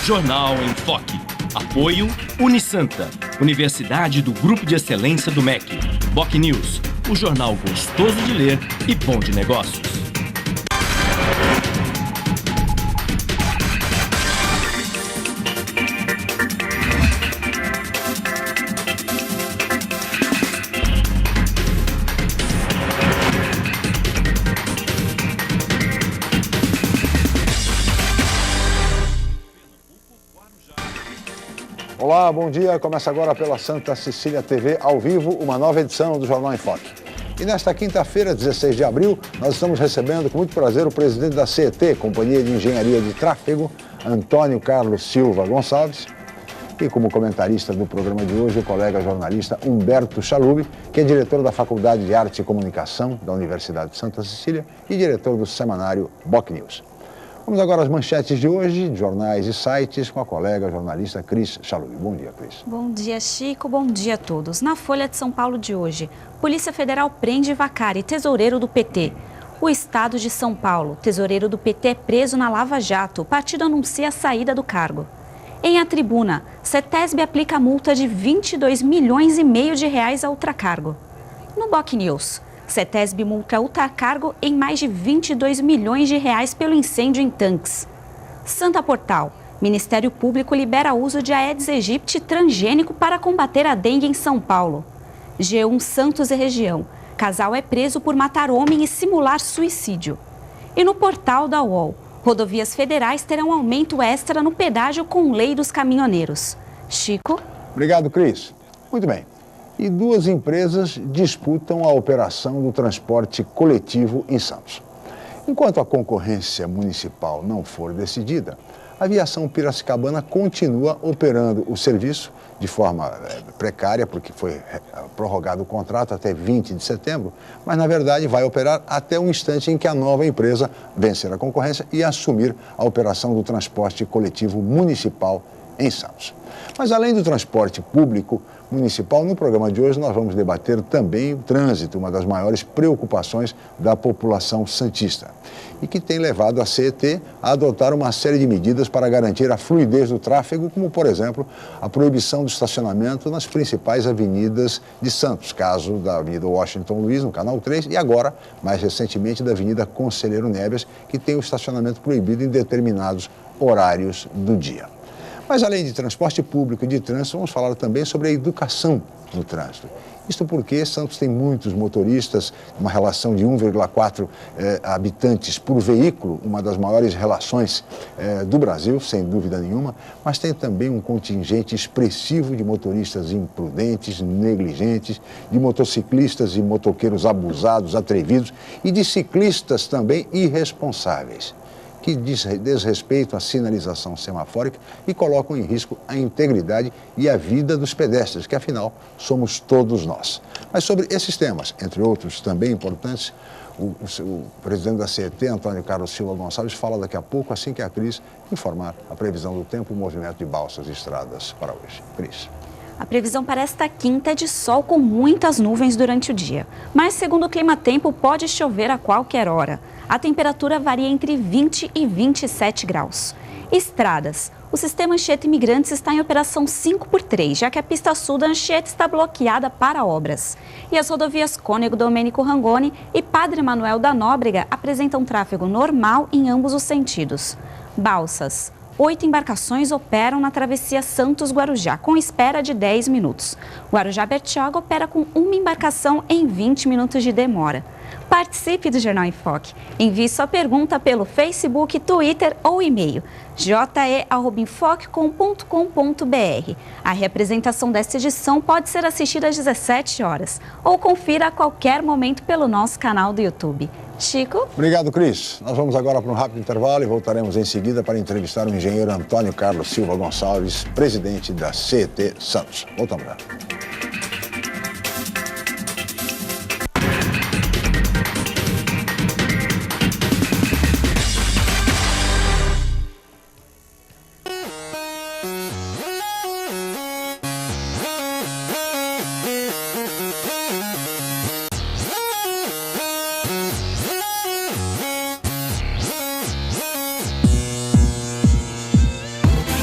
Jornal em Foque. Apoio Unisanta, Universidade do Grupo de Excelência do MEC. BocNews, o jornal gostoso de ler e bom de negócios. Olá, bom dia. Começa agora pela Santa Cecília TV, ao vivo, uma nova edição do Jornal em Foque. E nesta quinta-feira, 16 de abril, nós estamos recebendo com muito prazer o presidente da CET, Companhia de Engenharia de Tráfego, Antônio Carlos Silva Gonçalves, e como comentarista do programa de hoje, o colega jornalista Humberto Chalub, que é diretor da Faculdade de Arte e Comunicação da Universidade de Santa Cecília e diretor do semanário BocNews. Vamos agora às manchetes de hoje, de jornais e sites, com a colega jornalista Cris Chalub. Bom dia, Cris. Bom dia, Chico. Bom dia a todos. Na Folha de São Paulo de hoje, Polícia Federal prende Vacari, tesoureiro do PT. O Estado de São Paulo, tesoureiro do PT, é preso na Lava Jato. O partido anuncia a saída do cargo. Em A Tribuna, CETESB aplica multa de 22 milhões e meio de reais a Ultracargo. No BocNews, CETESB multa Ultracargo em mais de 22 milhões de reais pelo incêndio em tanques. Santa Portal, Ministério Público libera uso de Aedes aegypti transgênico para combater a dengue em São Paulo. G1 Santos e região, casal é preso por matar homem e simular suicídio. E no portal da UOL, rodovias federais terão aumento extra no pedágio com lei dos caminhoneiros. Chico? Obrigado, Cris. Muito bem. E duas empresas disputam a operação do transporte coletivo em Santos. Enquanto a concorrência municipal não for decidida, a Aviação Piracicabana continua operando o serviço de forma precária, porque foi prorrogado o contrato até 20 de setembro, mas na verdade vai operar até o instante em que a nova empresa vencer a concorrência e assumir a operação do transporte coletivo municipal em Santos. Mas além do transporte público municipal, no programa de hoje nós vamos debater também o trânsito, uma das maiores preocupações da população santista, e que tem levado a CET a adotar uma série de medidas para garantir a fluidez do tráfego, como, por exemplo, a proibição do estacionamento nas principais avenidas de Santos, caso da Avenida Washington Luiz, no Canal 3, e agora, mais recentemente, da Avenida Conselheiro Neves, que tem o estacionamento proibido em determinados horários do dia. Mas além de transporte público e de trânsito, vamos falar também sobre a educação no trânsito. Isto porque Santos tem muitos motoristas, uma relação de 1,4 habitantes por veículo, uma das maiores relações do Brasil, sem dúvida nenhuma, mas tem também um contingente expressivo de motoristas imprudentes, negligentes, de motociclistas e motoqueiros abusados, atrevidos e de ciclistas também irresponsáveis, que desrespeitam a sinalização semafórica e colocam em risco a integridade e a vida dos pedestres, que afinal somos todos nós. Mas sobre esses temas, entre outros também importantes, o presidente da CET, Antônio Carlos Silva Gonçalves, fala daqui a pouco, assim que a Cris informar a previsão do tempo e o movimento de balsas e estradas para hoje. Cris. A previsão para esta quinta é de sol com muitas nuvens durante o dia. Mas, segundo o Climatempo, pode chover a qualquer hora. A temperatura varia entre 20 e 27 graus. Estradas. O sistema Anchieta Imigrantes está em operação 5x3, já que a pista sul da Anchieta está bloqueada para obras. E as rodovias Cônego Domênico Rangoni e Padre Manuel da Nóbrega apresentam tráfego normal em ambos os sentidos. Balsas. 8 embarcações operam na travessia Santos-Guarujá, com espera de 10 minutos. Guarujá-Bertioga opera com uma embarcação em 20 minutos de demora. Participe do Jornal em Foque. Envie sua pergunta pelo Facebook, Twitter ou e-mail je@infocecom.com.br. A reapresentação desta edição pode ser assistida às 17 horas ou confira a qualquer momento pelo nosso canal do YouTube. Chico? Obrigado, Cris. Nós vamos agora para um rápido intervalo e voltaremos em seguida para entrevistar o engenheiro Antônio Carlos Silva Gonçalves, presidente da CET Santos. Voltamos já.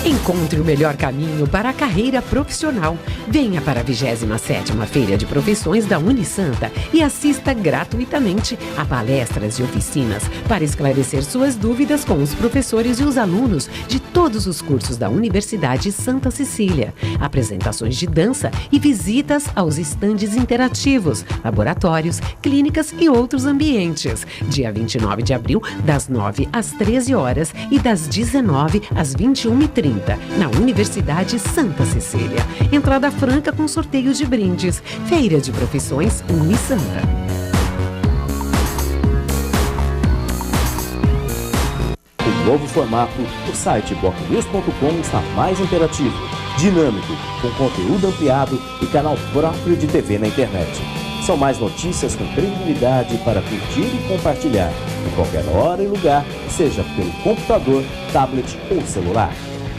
Encontre o melhor caminho para a carreira profissional. Venha para a 27ª Feira de Profissões da Unisanta e assista gratuitamente a palestras e oficinas para esclarecer suas dúvidas com os professores e os alunos de todos os cursos da Universidade Santa Cecília. Apresentações de dança e visitas aos estandes interativos, laboratórios, clínicas e outros ambientes. Dia 29 de abril, das 9 às 13 horas e das 19 às 21h30. Na Universidade Santa Cecília. Entrada franca com sorteio de brindes. Feira de Profissões Unisanta. Em novo formato, o site bocnews.com está mais interativo, dinâmico, com conteúdo ampliado e canal próprio de TV na internet. São mais notícias com credibilidade para curtir e compartilhar, em qualquer hora e lugar, seja pelo computador, tablet ou celular.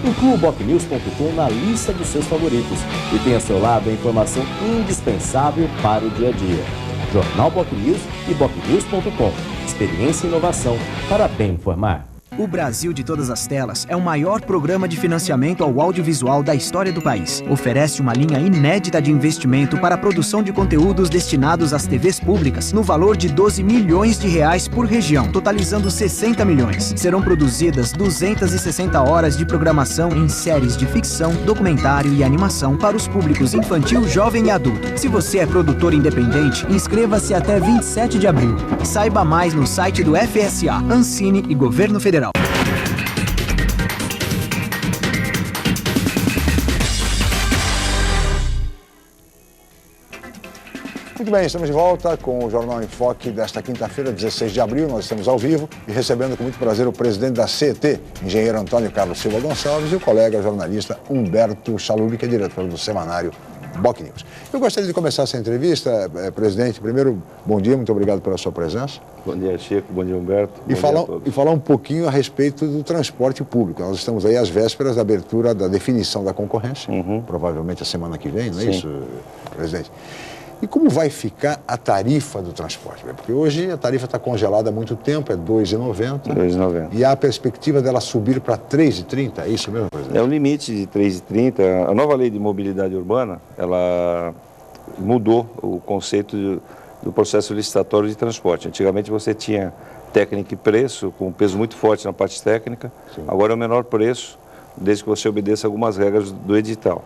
Inclua o bocnews.com na lista dos seus favoritos e tenha ao seu lado a informação indispensável para o dia a dia. Jornal Bocnews e bocnews.com. Experiência e inovação para bem informar. O Brasil de Todas as Telas é o maior programa de financiamento ao audiovisual da história do país. Oferece uma linha inédita de investimento para a produção de conteúdos destinados às TVs públicas, no valor de 12 milhões de reais por região, totalizando 60 milhões. Serão produzidas 260 horas de programação em séries de ficção, documentário e animação para os públicos infantil, jovem e adulto. Se você é produtor independente, inscreva-se até 27 de abril. Saiba mais no site do FSA, Ancine e Governo Federal. Muito bem, estamos de volta com o Jornal em Foque desta quinta-feira, 16 de abril. Nós estamos ao vivo e recebendo com muito prazer o presidente da CET, engenheiro Antônio Carlos Silva Gonçalves, e o colega jornalista Humberto Chalub, que é diretor do semanário BocNews. Eu gostaria de começar essa entrevista, presidente. Primeiro, bom dia, muito obrigado pela sua presença. Bom dia, Chico, bom dia, Humberto. E falar um pouquinho a respeito do transporte público. Nós estamos aí às vésperas da abertura da definição da concorrência, provavelmente a semana que vem, não é isso, presidente? E como vai ficar a tarifa do transporte? Porque hoje a tarifa está congelada há muito tempo, é R$ 2,90. R$ 2,90. E há a perspectiva dela subir para R$ 3,30, é isso mesmo, presidente? É o limite de R$ 3,30. A nova lei de mobilidade urbana, ela mudou o conceito do processo licitatório de transporte. Antigamente você tinha técnica e preço, com um peso muito forte na parte técnica. Sim. Agora é o menor preço, desde que você obedeça algumas regras do edital.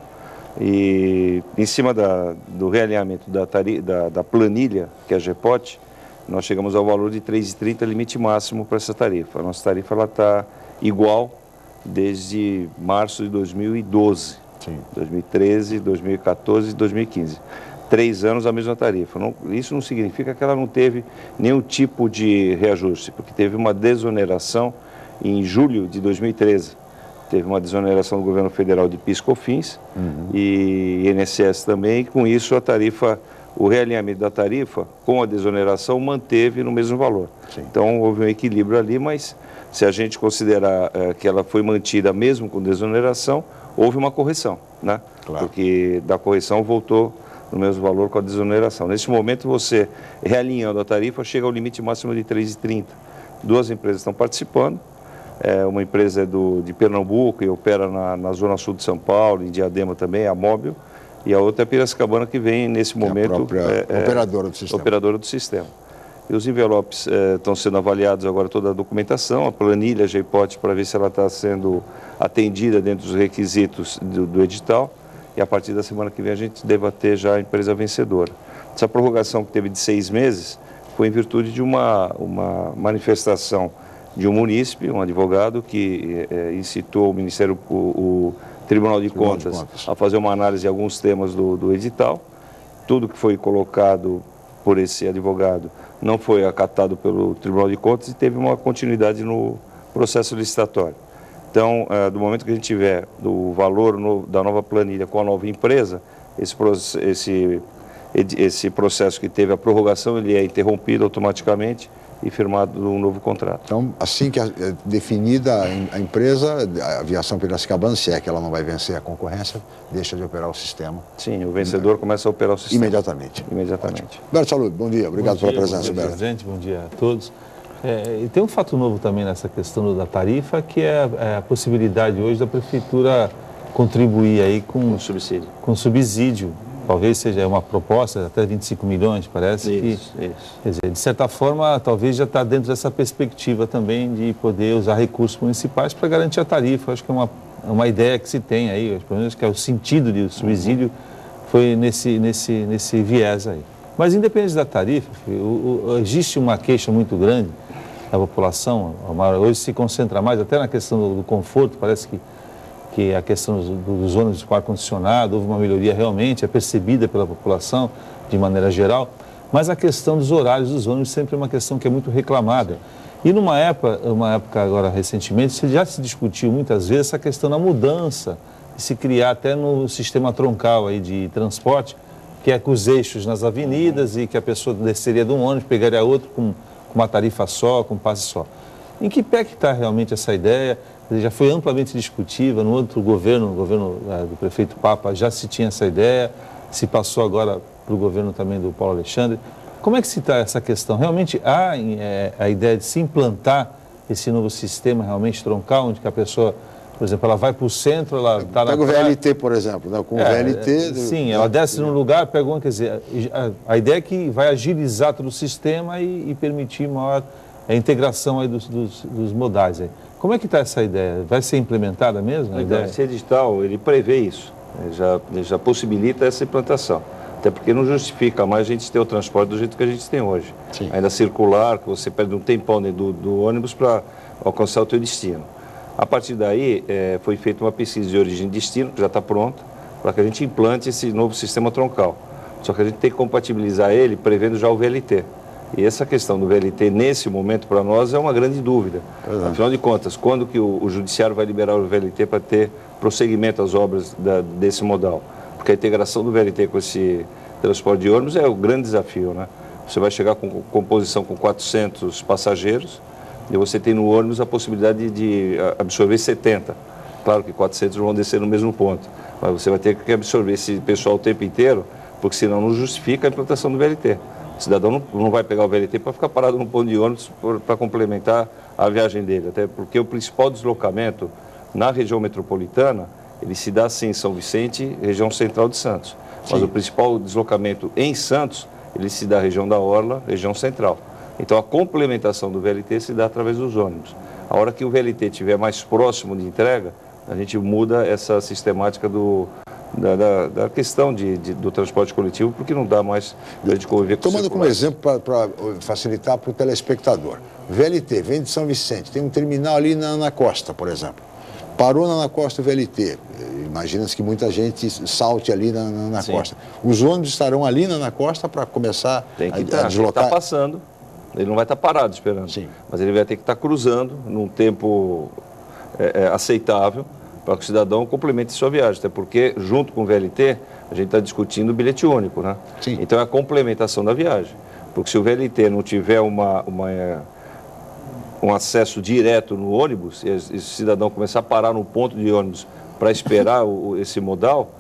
E em cima do realinhamento da planilha, que é a GEPOT, nós chegamos ao valor de R$ 3,30, limite máximo para essa tarifa. A nossa tarifa está igual desde março de 2012, Sim. 2013, 2014 e 2015. 3 anos a mesma tarifa. Isso não significa que ela não teve nenhum tipo de reajuste, porque teve uma desoneração em julho de 2013. Teve uma desoneração do governo federal de PIS/COFINS e INSS também, e com isso a tarifa, o realinhamento da tarifa com a desoneração manteve no mesmo valor. Sim. Então houve um equilíbrio ali, mas se a gente considerar que ela foi mantida mesmo com desoneração, houve uma correção, né? Claro. Porque da correção voltou no mesmo valor com a desoneração. Neste momento você, realinhando a tarifa, chega ao limite máximo de R$ 3,30. 2 empresas estão participando. Uma empresa de Pernambuco e opera na zona sul de São Paulo, em Diadema também, a Móbil, e a outra é Piracicabana, que vem nesse momento... operadora do sistema. Operadora do sistema. E os envelopes estão sendo avaliados agora, toda a documentação, a planilha, a GEPOT, para ver se ela está sendo atendida dentro dos requisitos do edital, e a partir da semana que vem a gente deva ter já a empresa vencedora. Essa prorrogação que teve de 6 meses foi em virtude de uma manifestação de um munícipe, um advogado, que incitou o Ministério, o Tribunal de Contas a fazer uma análise de alguns temas do edital. Tudo que foi colocado por esse advogado não foi acatado pelo Tribunal de Contas e teve uma continuidade no processo licitatório. Então, do momento que a gente tiver do valor da nova planilha com a nova empresa, esse processo que teve a prorrogação, ele é interrompido automaticamente e firmado um novo contrato. Então, assim que é definida a empresa, a Aviação Piracicabana, se é que ela não vai vencer a concorrência, deixa de operar o sistema. Sim, o vencedor começa a operar o sistema. Imediatamente. Imediatamente. Berto Chalub, bom dia. Obrigado pela presença, Berto. Bom dia, presidente. Bom dia a todos. E tem um fato novo também nessa questão da tarifa, que é a possibilidade hoje da Prefeitura contribuir aí com subsídio. Talvez seja uma proposta, até 25 milhões, parece. Isso. Quer dizer, de certa forma, talvez já está dentro dessa perspectiva também de poder usar recursos municipais para garantir a tarifa. Acho que é uma ideia que se tem aí, pelo menos que é o sentido do subsídio, foi nesse viés aí. Mas independente da tarifa, existe uma queixa muito grande da população. Hoje se concentra mais até na questão do conforto, parece que a questão dos ônibus com ar-condicionado, houve uma melhoria realmente, é percebida pela população de maneira geral, mas a questão dos horários dos ônibus sempre é uma questão que é muito reclamada. E numa época agora recentemente, já se discutiu muitas vezes essa questão da mudança, de se criar até no sistema troncal aí de transporte, que é com os eixos nas avenidas e que a pessoa desceria de um ônibus, pegaria outro com uma tarifa só, com um passe só. Em que pé que está realmente essa ideia? Já foi amplamente discutida, no outro governo, do prefeito Papa, já se tinha essa ideia, se passou agora para o governo também do Paulo Alexandre. Como é que se está essa questão? Realmente há a ideia de se implantar esse novo sistema realmente troncal, onde que a pessoa, por exemplo, ela vai para o centro, ela está na praia... Pega o VLT, por exemplo, né? Com o VLT... Sim, ela desce num lugar, pega um, quer dizer, a ideia é que vai agilizar todo o sistema e permitir maior integração aí dos modais aí. Como é que está essa ideia? Vai ser implementada mesmo? Esse edital, ele prevê isso, já possibilita essa implantação. Até porque não justifica mais a gente ter o transporte do jeito que a gente tem hoje. Sim. Ainda circular, que você perde um tempão dentro do ônibus para alcançar o teu destino. A partir daí, foi feita uma pesquisa de origem e destino, que já está pronta, para que a gente implante esse novo sistema troncal. Só que a gente tem que compatibilizar ele prevendo já o VLT. E essa questão do VLT, nesse momento, para nós, é uma grande dúvida. Afinal de contas, quando que o Judiciário vai liberar o VLT para ter prosseguimento às obras desse modal? Porque a integração do VLT com esse transporte de ônibus é o grande desafio, né? Você vai chegar com composição com 400 passageiros e você tem no ônibus a possibilidade de absorver 70. Claro que 400 vão descer no mesmo ponto, mas você vai ter que absorver esse pessoal o tempo inteiro, porque senão não justifica a implantação do VLT. O cidadão não vai pegar o VLT para ficar parado no ponto de ônibus para complementar a viagem dele, até porque o principal deslocamento na região metropolitana, ele se dá sim em São Vicente, região central de Santos. Mas o principal deslocamento em Santos, ele se dá na região da Orla, região central. Então a complementação do VLT se dá através dos ônibus. A hora que o VLT estiver mais próximo de entrega, a gente muda essa sistemática da questão do transporte coletivo, porque não dá mais de conviver com o Tomando como exemplo, para facilitar para o telespectador, VLT vem de São Vicente, tem um terminal ali na Ana Costa, por exemplo. Parou na Ana Costa o VLT, imagina-se que muita gente salte ali na Ana Costa. Os ônibus estarão ali na Ana Costa para começar a deslocar? Tem que estar passando, ele não vai estar parado esperando, mas ele vai ter que estar cruzando num tempo aceitável, para que o cidadão complemente sua viagem, até porque, junto com o VLT, a gente está discutindo o bilhete único, né? Sim. Então é a complementação da viagem, porque se o VLT não tiver um acesso direto no ônibus, e esse cidadão começar a parar no ponto de ônibus para esperar esse modal,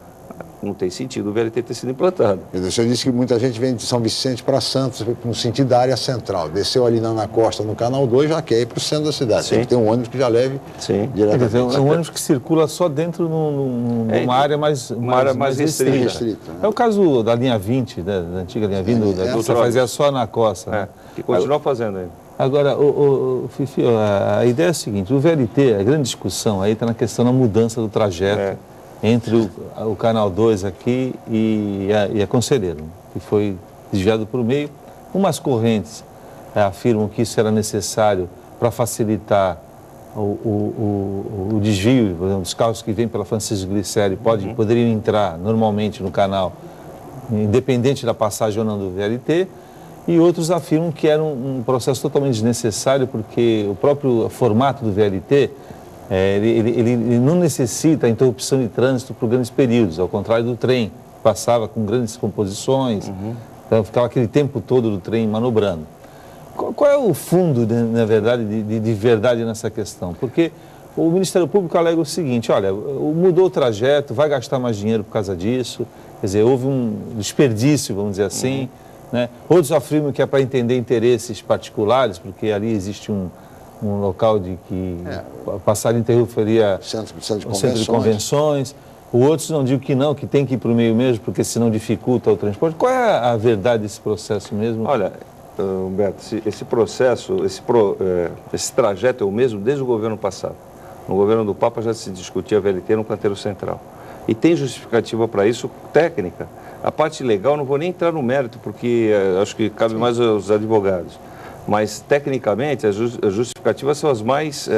não tem sentido o VLT ter sido implantado. Você disse que muita gente vem de São Vicente para Santos, no sentido da área central. Desceu ali na Ana Costa, no Canal 2, já quer ir para o centro da cidade. Tem que ter um ônibus que já leve diretamente. É um ônibus que circula só dentro numa área mais restrita. É o caso da linha 20, da antiga linha 20, você fazia só na Costa. Que continua fazendo ainda. Agora, Fifi, a ideia é a seguinte, o VLT, a grande discussão aí está na questão da mudança do trajeto entre o Canal 2 aqui e a Conselheiro, que foi desviado por meio. Umas correntes afirmam que isso era necessário para facilitar o desvio, por exemplo, dos carros que vêm pela Francisco Glicério poderiam entrar normalmente no canal, independente da passagem ou não do VLT. E outros afirmam que era um processo totalmente desnecessário, porque o próprio formato do VLT, ele não necessita a interrupção de trânsito por grandes períodos, ao contrário do trem, que passava com grandes composições, então ficava aquele tempo todo do trem manobrando. Qual é o fundo, na verdade, de verdade nessa questão? Porque o Ministério Público alega o seguinte, olha, mudou o trajeto, vai gastar mais dinheiro por causa disso, quer dizer, houve um desperdício, vamos dizer assim, né? Outros afirmam que é para entender interesses particulares, porque ali existe um local de que Passarinho Terror faria centro de convenções. Outros não digam que não, que tem que ir para o meio mesmo, porque senão dificulta o transporte. Qual é a verdade desse processo mesmo? Olha, Humberto, esse processo, esse trajeto é o mesmo desde o governo passado. No governo do Papa já se discutia a VLT no canteiro central. E tem justificativa para isso técnica. A parte legal, não vou nem entrar no mérito, porque acho que cabe mais aos advogados. Mas, tecnicamente, as justificativas são as mais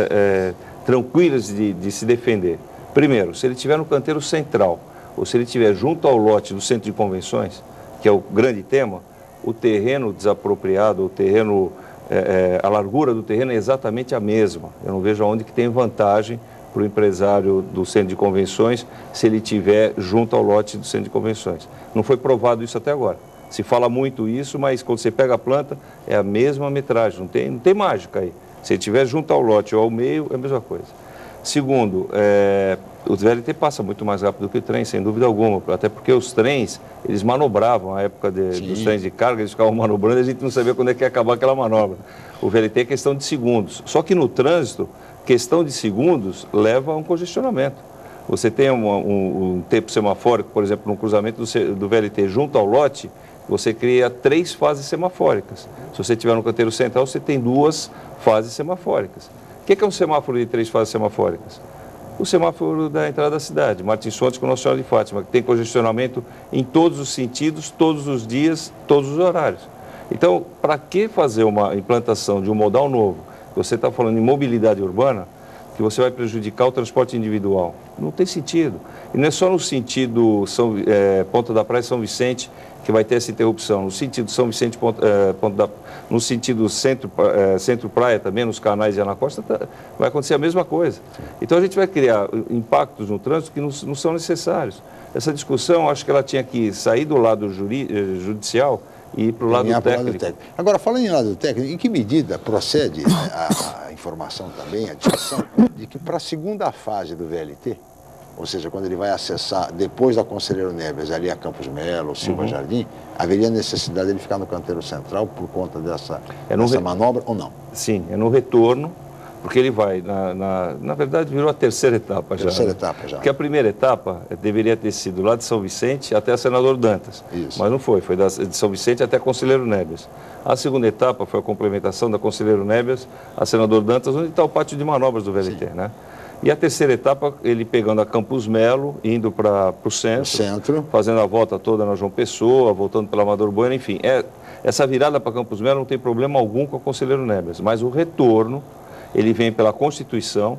tranquilas de se defender. Primeiro, se ele estiver no canteiro central, ou se ele estiver junto ao lote do centro de convenções, que é o grande tema, o terreno desapropriado, o terreno, a largura do terreno é exatamente a mesma. Eu não vejo aonde que tem vantagem para o empresário do centro de convenções se ele estiver junto ao lote do centro de convenções. Não foi provado isso até agora. Se fala muito isso, mas quando você pega a planta, é a mesma metragem, não tem mágica aí. Se ele estiver junto ao lote ou ao meio, é a mesma coisa. Segundo, o VLT passa muito mais rápido que o trem, sem dúvida alguma, até porque os trens, eles manobravam, na época dos trens de carga, eles ficavam manobrando e a gente não sabia quando é que ia acabar aquela manobra. O VLT é questão de segundos. Só que no trânsito, questão de segundos leva a um congestionamento. Você tem um tempo semafórico, por exemplo, no cruzamento do VLT junto ao lote, você cria 3 fases semafóricas. Se você estiver no canteiro central, você tem 2 fases semafóricas. O que é um semáforo de 3 fases semafóricas? O semáforo da entrada da cidade, Martins Fontes com Nossa Senhora de Fátima, que tem congestionamento em todos os sentidos, todos os dias, todos os horários. Então, para que fazer uma implantação de um modal novo? Você está falando em mobilidade urbana, que você vai prejudicar o transporte individual. Não tem sentido. E não é só no sentido Ponta da Praia São Vicente que vai ter essa interrupção. No sentido São Vicente, no sentido centro-praia também, nos canais de Anacosta, vai acontecer a mesma coisa. Então a gente vai criar impactos no trânsito que não são necessários. Essa discussão, acho que ela tinha que sair do lado judicial e ir para o lado técnico. Agora, falando em lado técnico, em que medida procede a informação também, a discussão, de que para a segunda fase do VLT, ou seja, quando ele vai acessar, depois da Conselheiro Neves, ali a Campos Melo, Silva Jardim, haveria necessidade de ele ficar no canteiro central por conta dessa manobra ou não? Sim, é no retorno, porque ele vai, na verdade, virou a terceira etapa já. Terceira etapa já. Porque a primeira etapa deveria ter sido lá de São Vicente até a Senador Dantas. Isso. Mas não foi de São Vicente até a Conselheiro Neves. A segunda etapa foi a complementação da Conselheiro Neves a Senador Dantas, onde está o pátio de manobras do VLT, né? E a terceira etapa, ele pegando a Campos Melo, indo para o centro, fazendo a volta toda na João Pessoa, voltando pela Amador Bueno, enfim. Essa virada para Campos Melo não tem problema algum com a Conselheiro Neves, mas o retorno, ele vem pela Constituição.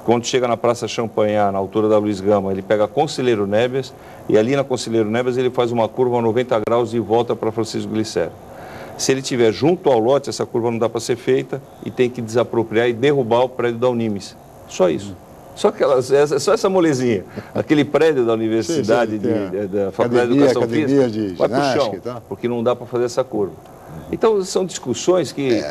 Quando chega na Praça Champanhar, na altura da Luiz Gama, ele pega a Conselheiro Neves e ali na Conselheiro Neves ele faz uma curva a 90 graus e volta para Francisco Glicério. Se ele estiver junto ao lote, essa curva não dá para ser feita e tem que desapropriar e derrubar o prédio da Unimes. Só isso. Só essa molezinha. Aquele prédio da Universidade, da Faculdade de Educação Física, vai para o chão, porque não dá para fazer essa curva. Então, são discussões que,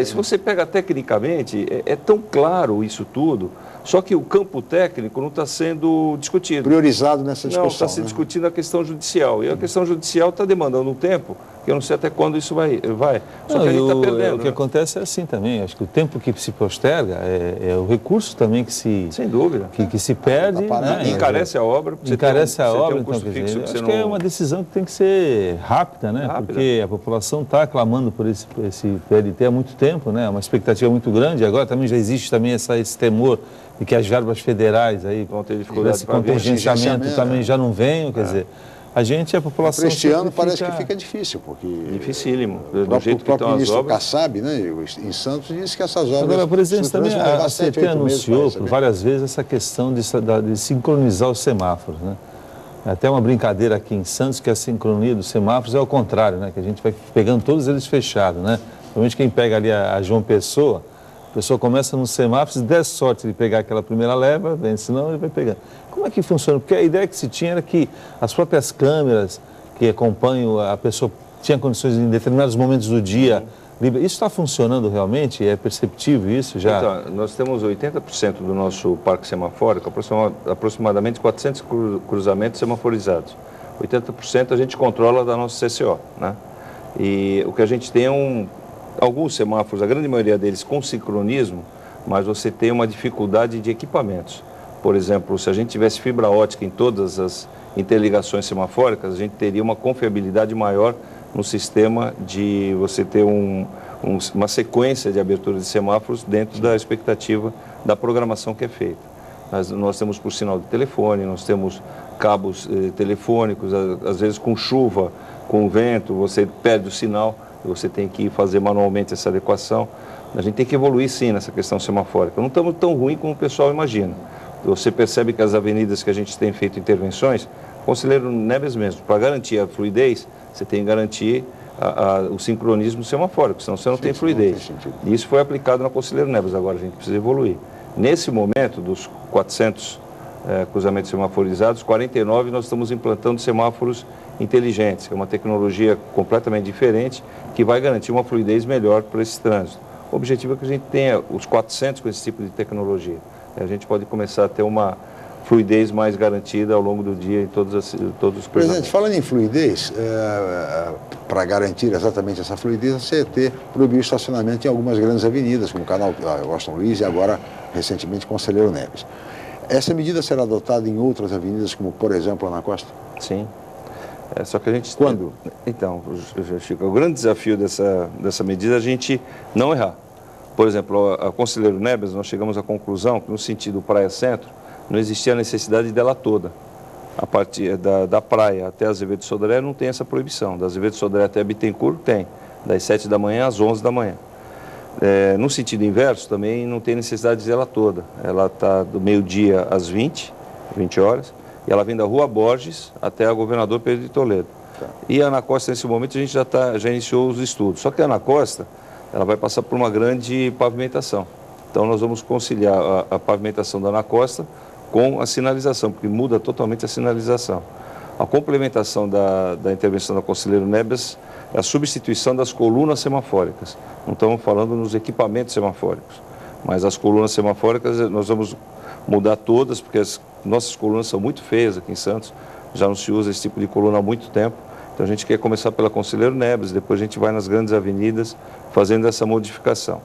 se você pega tecnicamente, é tão claro isso tudo, só que o campo técnico não está sendo discutido. Priorizado nessa discussão. Não, está se discutindo a questão judicial. E a questão judicial está demandando um tempo, que eu não sei até quando isso vai. Só que a gente está perdendo. O que acontece é assim também. Acho que o tempo que se posterga é o recurso também que se... Sem dúvida. Que se perde. Né? Encarece a obra. Encarece a obra. Então, quer dizer, acho que é uma decisão que tem que ser rápida, né? Porque a população está clamando por esse VLT há muito tempo, né? É uma expectativa muito grande. Agora também já existe também esse temor de que as verbas federais aí, vão ter dificuldade esse contingenciamento também já não venham, quer dizer, a população... Para este ano parece que fica difícil, porque... Dificílimo, do jeito que estão as obras. O próprio ministro Kassab, né, em Santos, disse que essas obras... Agora, por exemplo, também a CT anunciou por várias vezes essa questão de sincronizar os semáforos, né? Até uma brincadeira aqui em Santos que a sincronia dos semáforos é ao contrário, né? Que a gente vai pegando todos eles fechados, né? Principalmente quem pega ali a João Pessoa, a pessoa começa nos semáforos, se der sorte de pegar aquela primeira leva, senão ele vai pegando. Como é que funciona? Porque a ideia que se tinha era que as próprias câmeras que acompanham a pessoa tinham condições em determinados momentos do dia. Isso está funcionando realmente? É perceptível isso já? Então, nós temos 80% do nosso parque semafórico, aproximadamente 400 cruzamentos semaforizados. 80% a gente controla da nossa CCO, né? E o que a gente tem é alguns semáforos, a grande maioria deles com sincronismo, mas você tem uma dificuldade de equipamentos. Por exemplo, se a gente tivesse fibra ótica em todas as interligações semafóricas, a gente teria uma confiabilidade maior no sistema de você ter uma sequência de abertura de semáforos dentro da expectativa da programação que é feita. Nós temos por sinal de telefone, nós temos cabos telefônicos, às vezes com chuva, com vento, você perde o sinal, você tem que fazer manualmente essa adequação. A gente tem que evoluir sim nessa questão semafórica. Não estamos tão ruim como o pessoal imagina. Você percebe que as avenidas que a gente tem feito intervenções, Conselheiro Neves mesmo, para garantir a fluidez, você tem que garantir o sincronismo semafórico, senão você não tem fluidez. E isso foi aplicado na Conselheiro Neves, agora a gente precisa evoluir. Nesse momento, dos 400 cruzamentos semaforizados, 49 nós estamos implantando semáforos inteligentes, que é uma tecnologia completamente diferente, que vai garantir uma fluidez melhor para esse trânsito. O objetivo é que a gente tenha os 400 com esse tipo de tecnologia. A gente pode começar a ter uma fluidez mais garantida ao longo do dia em todos os cruzamentos. Presidente, falando em fluidez, para garantir exatamente essa fluidez, a CET proibiu o estacionamento em algumas grandes avenidas, como o Canal Washington Luiz e agora, recentemente, Conselheiro Neves. Essa medida será adotada em outras avenidas, como, por exemplo, Ana Costa? Sim. Só que a gente... Quando? Então, Chico, o grande desafio dessa medida é a gente não errar. Por exemplo, a Conselheiro Neves, nós chegamos à conclusão que no sentido praia-centro, não existia necessidade dela toda. A partir da praia até Azevedo Sodré não tem essa proibição. Da Azevedo Sodré até Bittencourt tem, das 7 da manhã às 11 da manhã. No sentido inverso também não tem necessidade dela toda. Ela está do meio-dia às 20 horas, e ela vem da Rua Borges até a Governador Pedro de Toledo. Tá. E a Ana Costa, nesse momento, a gente já iniciou os estudos. Só que a Ana Costa, ela vai passar por uma grande pavimentação. Então nós vamos conciliar a pavimentação da Ana Costa com a sinalização, porque muda totalmente a sinalização. A complementação da intervenção da Conselheiro Neves é a substituição das colunas semafóricas. Não estamos falando nos equipamentos semafóricos, mas as colunas semafóricas nós vamos mudar todas, porque as nossas colunas são muito feias aqui em Santos, já não se usa esse tipo de coluna há muito tempo. Então a gente quer começar pela Conselheiro Neves, depois a gente vai nas grandes avenidas fazendo essa modificação.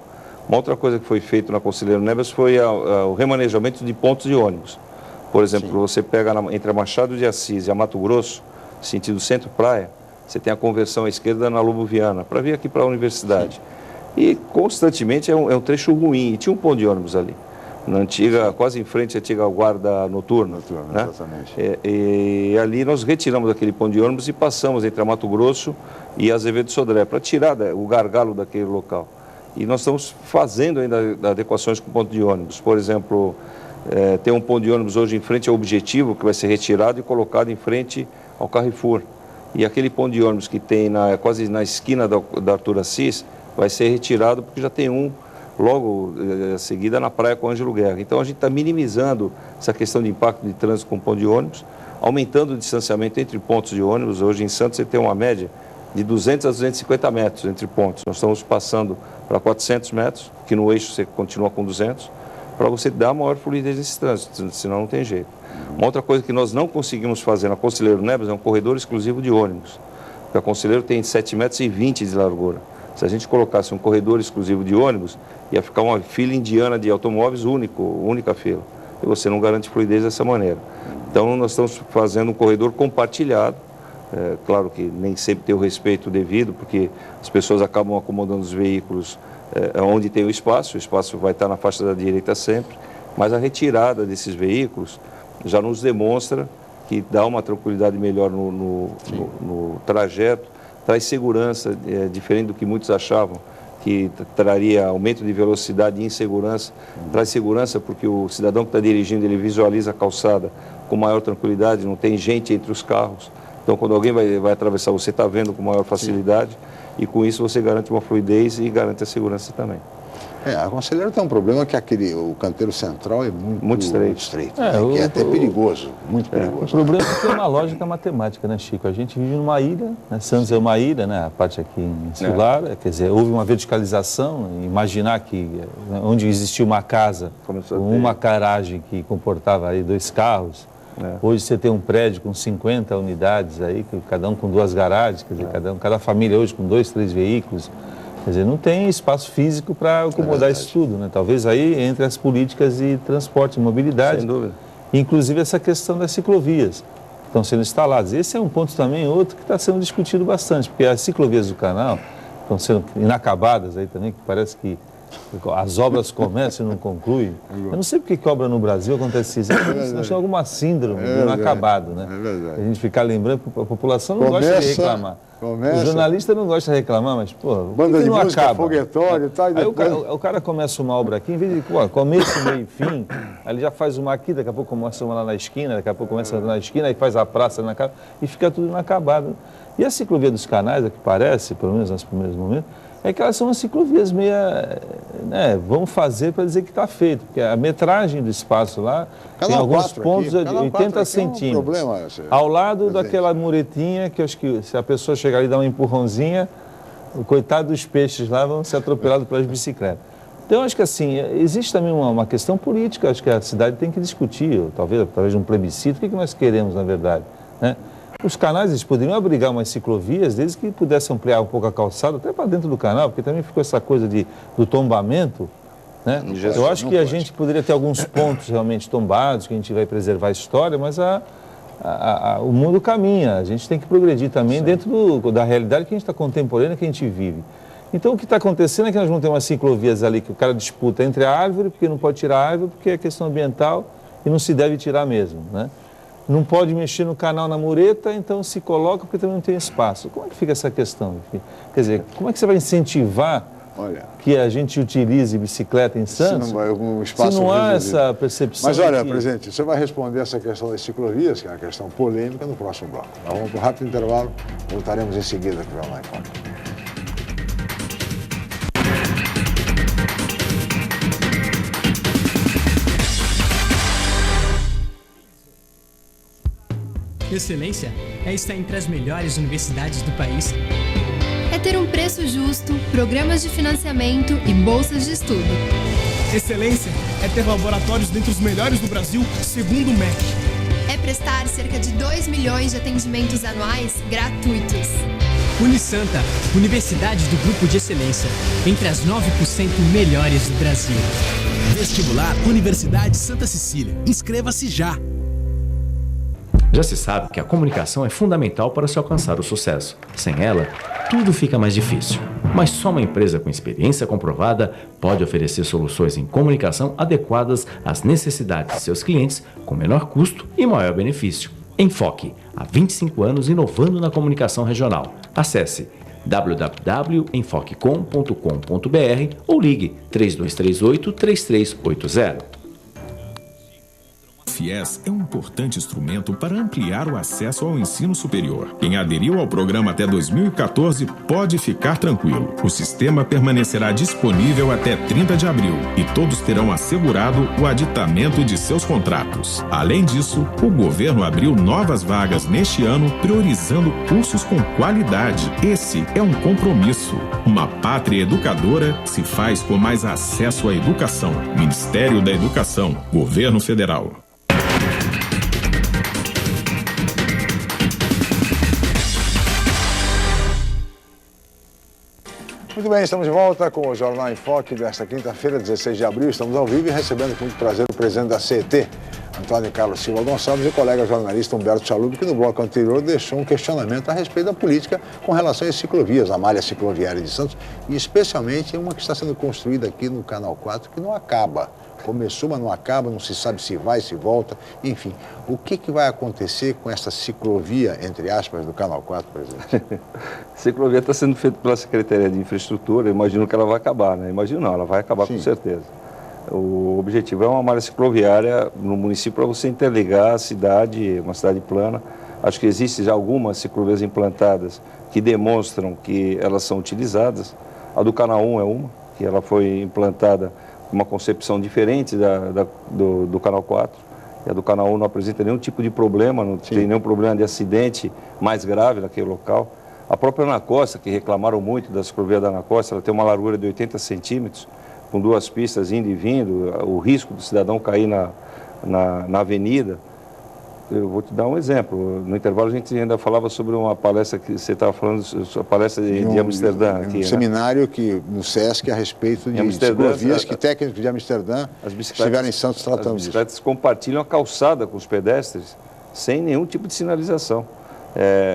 Uma outra coisa que foi feita na Conselheiro Neves foi o remanejamento de pontos de ônibus. Por exemplo, sim, você pega entre a Machado de Assis e a Mato Grosso, sentido centro-praia, você tem a conversão à esquerda na Lobo Viana, para vir aqui para a universidade. Sim. E constantemente é um trecho ruim, e tinha um ponto de ônibus ali. Na antiga, quase em frente à antiga guarda noturna. Né? Exatamente. E ali nós retiramos aquele ponto de ônibus e passamos entre a Mato Grosso e Azevedo Sodré, para tirar o gargalo daquele local. E nós estamos fazendo ainda adequações com ponto de ônibus. Por exemplo, tem um ponto de ônibus hoje em frente ao Objetivo, que vai ser retirado e colocado em frente ao Carrefour. E aquele ponto de ônibus que tem quase na esquina da Arthur Assis, vai ser retirado porque já tem um logo a seguida na praia com Ângelo Guerra. Então a gente está minimizando essa questão de impacto de trânsito com ponto de ônibus, aumentando o distanciamento entre pontos de ônibus. Hoje em Santos você tem uma média de 200 a 250 metros entre pontos. Nós estamos passando para 400 metros, que no eixo você continua com 200, para você dar maior fluidez nesse trânsito, senão não tem jeito. Uma outra coisa que nós não conseguimos fazer na Conselheiro Neves é um corredor exclusivo de ônibus. Porque a Conselheiro tem 7,20 metros de largura. Se a gente colocasse um corredor exclusivo de ônibus, ia ficar uma fila indiana de automóveis única fila. E você não garante fluidez dessa maneira. Então nós estamos fazendo um corredor compartilhado. Claro que nem sempre tem o respeito devido, porque as pessoas acabam acomodando os veículos onde tem o espaço vai estar na faixa da direita sempre, mas a retirada desses veículos já nos demonstra que dá uma tranquilidade melhor no trajeto, traz segurança, diferente do que muitos achavam, que traria aumento de velocidade e insegurança, traz segurança porque o cidadão que está dirigindo, ele visualiza a calçada com maior tranquilidade, não tem gente entre os carros. Então, quando alguém vai atravessar, você está vendo com maior facilidade. Sim. E com isso você garante uma fluidez e garante a segurança também. A Conselheiro tem um problema que o canteiro central é muito estreito que é até perigoso, muito perigoso. O problema é que tem uma lógica matemática, né, Chico? A gente vive numa ilha, né? Santos é uma ilha, né? A parte aqui insular, quer dizer, houve uma verticalização. Imaginar que onde existia uma casa, uma garagem que comportava aí 2 carros, Hoje você tem um prédio com 50 unidades aí, cada um com 2 garagens, quer dizer, cada família hoje com 2, 3 veículos. Quer dizer, não tem espaço físico para acomodar isso tudo, né? Talvez aí entre as políticas de transporte e mobilidade, sem dúvida, inclusive essa questão das ciclovias que estão sendo instaladas. Esse é um ponto também, outro que está sendo discutido bastante, porque as ciclovias do canal estão sendo inacabadas aí também, que parece que as obras começam e não concluem. Eu não sei porque que obra no Brasil acontece isso. Nós temos alguma síndrome do inacabado, né? É verdade. A gente ficar lembrando, a população não gosta de reclamar. O jornalista não gosta de reclamar, mas, pô, banda de não música, acaba? foguetório e tal. Aí o cara começa uma obra aqui, em vez de começo, meio e fim, aí ele já faz uma aqui, daqui a pouco começa uma lá na esquina, daqui a pouco começa outra na esquina, aí faz a praça na casa e fica tudo inacabado. E a ciclovia dos canais, a que parece, pelo menos nos primeiros momentos, é que elas são umas ciclovias meio, né, vamos fazer para dizer que está feito, porque a metragem do espaço lá tem alguns pontos de 80 centímetros, ao lado daquela muretinha, que eu acho que se a pessoa chegar ali e dar um empurrãozinha, o coitado dos peixes lá vão ser atropelados pelas bicicletas. Então, eu acho que assim, existe também uma questão política, acho que a cidade tem que discutir, ou talvez um plebiscito, o que nós queremos, na verdade, né? Os canais, eles poderiam abrigar umas ciclovias, desde que pudessem ampliar um pouco a calçada, até para dentro do canal, porque também ficou essa coisa do tombamento, né? Eu acho que a gente poderia ter alguns pontos realmente tombados, que a gente vai preservar a história, mas o mundo caminha, a gente tem que progredir também dentro da realidade que a gente está contemporânea, que a gente vive. Então, o que está acontecendo é que nós vamos ter umas ciclovias ali que o cara disputa entre a árvore, porque não pode tirar a árvore, porque é questão ambiental e não se deve tirar mesmo, né? Não pode mexer no canal na mureta, então se coloca porque também não tem espaço. Como é que fica essa questão? Quer dizer, como é que você vai incentivar que a gente utilize bicicleta em Santos se não há essa percepção? Mas olha, presidente, você vai responder essa questão das ciclovias, que é uma questão polêmica, no próximo bloco. Nós vamos para um rápido intervalo, voltaremos em seguida aqui para o Jornal em Foque. Excelência é estar entre as melhores universidades do país. É ter um preço justo, programas de financiamento e bolsas de estudo. Excelência é ter laboratórios dentre os melhores do Brasil, segundo o MEC. É prestar cerca de 2 milhões de atendimentos anuais gratuitos. Unisanta, Universidade do Grupo de Excelência, entre as 9% melhores do Brasil. Vestibular Universidade Santa Cecília. Inscreva-se já! Já se sabe que a comunicação é fundamental para se alcançar o sucesso. Sem ela, tudo fica mais difícil. Mas só uma empresa com experiência comprovada pode oferecer soluções em comunicação adequadas às necessidades de seus clientes com menor custo e maior benefício. Enfoque, há 25 anos inovando na comunicação regional. Acesse www.enfoquecom.com.br ou ligue 3238-3380. O FIES é um importante instrumento para ampliar o acesso ao ensino superior. Quem aderiu ao programa até 2014 pode ficar tranquilo. O sistema permanecerá disponível até 30 de abril e todos terão assegurado o aditamento de seus contratos. Além disso, o governo abriu novas vagas neste ano, priorizando cursos com qualidade. Esse é um compromisso. Uma pátria educadora se faz com mais acesso à educação. Ministério da Educação, Governo Federal. Muito bem, estamos de volta com o Jornal em Foque desta quinta-feira, 16 de abril. Estamos ao vivo e recebendo com muito prazer o presidente da CET, Antônio Carlos Silva Gonçalves, e o colega jornalista Humberto Chalub, que no bloco anterior deixou um questionamento a respeito da política com relação às ciclovias, a malha cicloviária de Santos, e especialmente uma que está sendo construída aqui no Canal 4, que não acaba. Começou, mas não acaba, não se sabe se vai, se volta, enfim. O que vai acontecer com essa ciclovia, entre aspas, do Canal 4, presidente? A ciclovia está sendo feita pela Secretaria de Infraestrutura, imagino que ela vai acabar, né? Imagino não, ela vai acabar. Sim. Com certeza. O objetivo é uma malha cicloviária no município para você interligar a cidade, uma cidade plana. Acho que existem já algumas ciclovias implantadas que demonstram que elas são utilizadas. A do Canal 1 é uma, que ela foi implantada uma concepção diferente do Canal 4. E a do Canal 1 não apresenta nenhum tipo de problema, não tem nenhum problema de acidente mais grave naquele local. A própria Ana Costa, que reclamaram muito da ciclovia da Ana Costa, ela tem uma largura de 80 centímetros, com 2 pistas indo e vindo, o risco do cidadão cair na avenida. eu vou te dar um exemplo. No intervalo a gente ainda falava sobre uma palestra que você estava falando, a palestra de Amsterdã. Um seminário no SESC a respeito de ciclovias que técnicos de Amsterdã estiveram em Santos tratando disso. As bicicletas compartilham a calçada com os pedestres sem nenhum tipo de sinalização.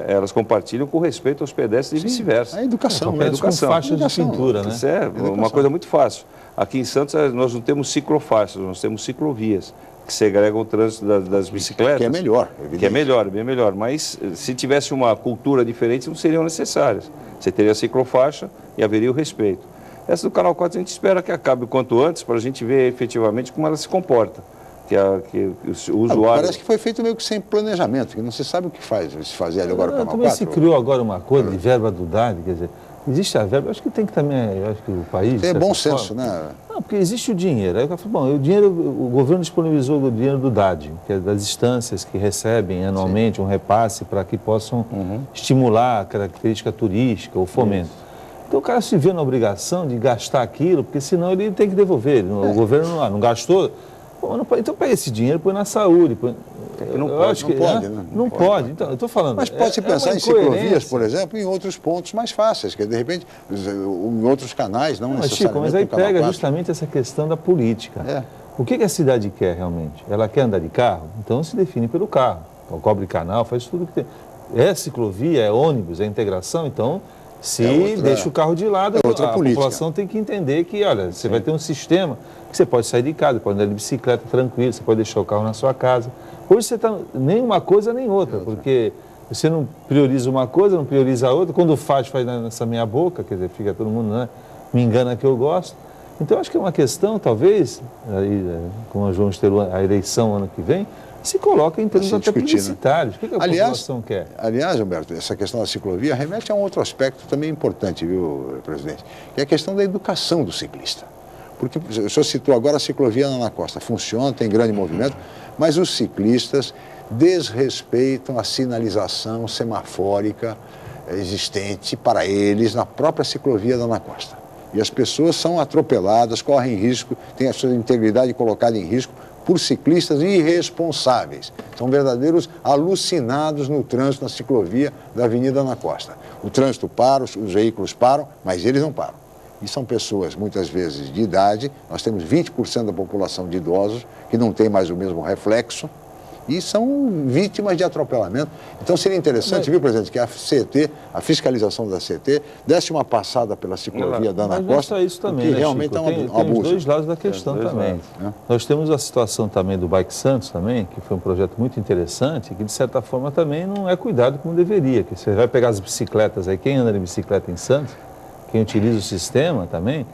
Elas compartilham com respeito aos pedestres e vice-versa. É educação, né? Educação. Com faixa de cintura, né? Isso é uma coisa muito fácil. Aqui em Santos nós não temos ciclofaixas, nós temos ciclovias, que segregam o trânsito das bicicletas. Que é melhor, evidente. Que é melhor, bem melhor. Mas se tivesse uma cultura diferente, não seriam necessárias. Você teria a ciclofaixa e haveria o respeito. Essa do Canal 4 a gente espera que acabe o quanto antes, para a gente ver efetivamente como ela se comporta. Que o usuário... Parece que foi feito meio que sem planejamento, que não se sabe o que se fazer ali agora o Canal 4. Também se criou agora uma coisa de verba do DAD, quer dizer, existe a verba, acho que tem que também, acho que o país... Tem bom senso, né? Não, porque existe o dinheiro. Aí eu falo, bom, o governo disponibilizou o dinheiro do DAD, que é das instâncias que recebem anualmente um repasse para que possam estimular a característica turística, o fomento. Então o cara se vê na obrigação de gastar aquilo, porque senão ele tem que devolver. O governo não gastou... Então pega esse dinheiro e põe na saúde. Não pode. Então, eu estou falando. Mas pode-se pensar em ciclovias, por exemplo, em outros pontos mais fáceis, que de repente, em outros canais, não necessariamente. Chico, mas aí pega justamente essa questão da política. O que a cidade quer realmente? Ela quer andar de carro? Então se define pelo carro. Então, cobre canal, faz tudo que tem. É ciclovia, é ônibus, é integração, então... deixa o carro de lado, a população tem que entender que, olha, você vai ter um sistema que você pode sair de casa, pode andar de bicicleta tranquilo, você pode deixar o carro na sua casa. Hoje você está nem uma coisa nem outra, porque você não prioriza uma coisa, não prioriza a outra. Quando faz nessa meia boca, quer dizer, fica todo mundo, né, me engana que eu gosto. Então, acho que é uma questão, talvez, como nós vamos ter a eleição ano que vem, se coloca em termos até publicitários. O que a população quer? Aliás, Humberto, essa questão da ciclovia remete a um outro aspecto também importante, viu, presidente? Que é a questão da educação do ciclista. Porque o senhor citou agora a ciclovia na Costa. Funciona, tem grande movimento, mas os ciclistas desrespeitam a sinalização semafórica existente para eles na própria ciclovia da Ana Costa. E as pessoas são atropeladas, correm risco, têm a sua integridade colocada em risco por ciclistas irresponsáveis. São verdadeiros alucinados no trânsito na ciclovia da Avenida Ana Costa. O trânsito para, os veículos param, mas eles não param. E são pessoas, muitas vezes, de idade. Nós temos 20% da população de idosos que não tem mais o mesmo reflexo e são vítimas de atropelamento. Então seria interessante, viu, presidente, que a CET, a fiscalização da CET, desse uma passada pela ciclovia da Ana Costa, isso também, que realmente Chico, é um abuso. Tem os dois lados da questão também. Nós temos a situação também do Bike Santos também, que foi um projeto muito interessante, que de certa forma também não é cuidado como deveria. Que você vai pegar as bicicletas aí, quem anda de bicicleta em Santos, quem utiliza o sistema também,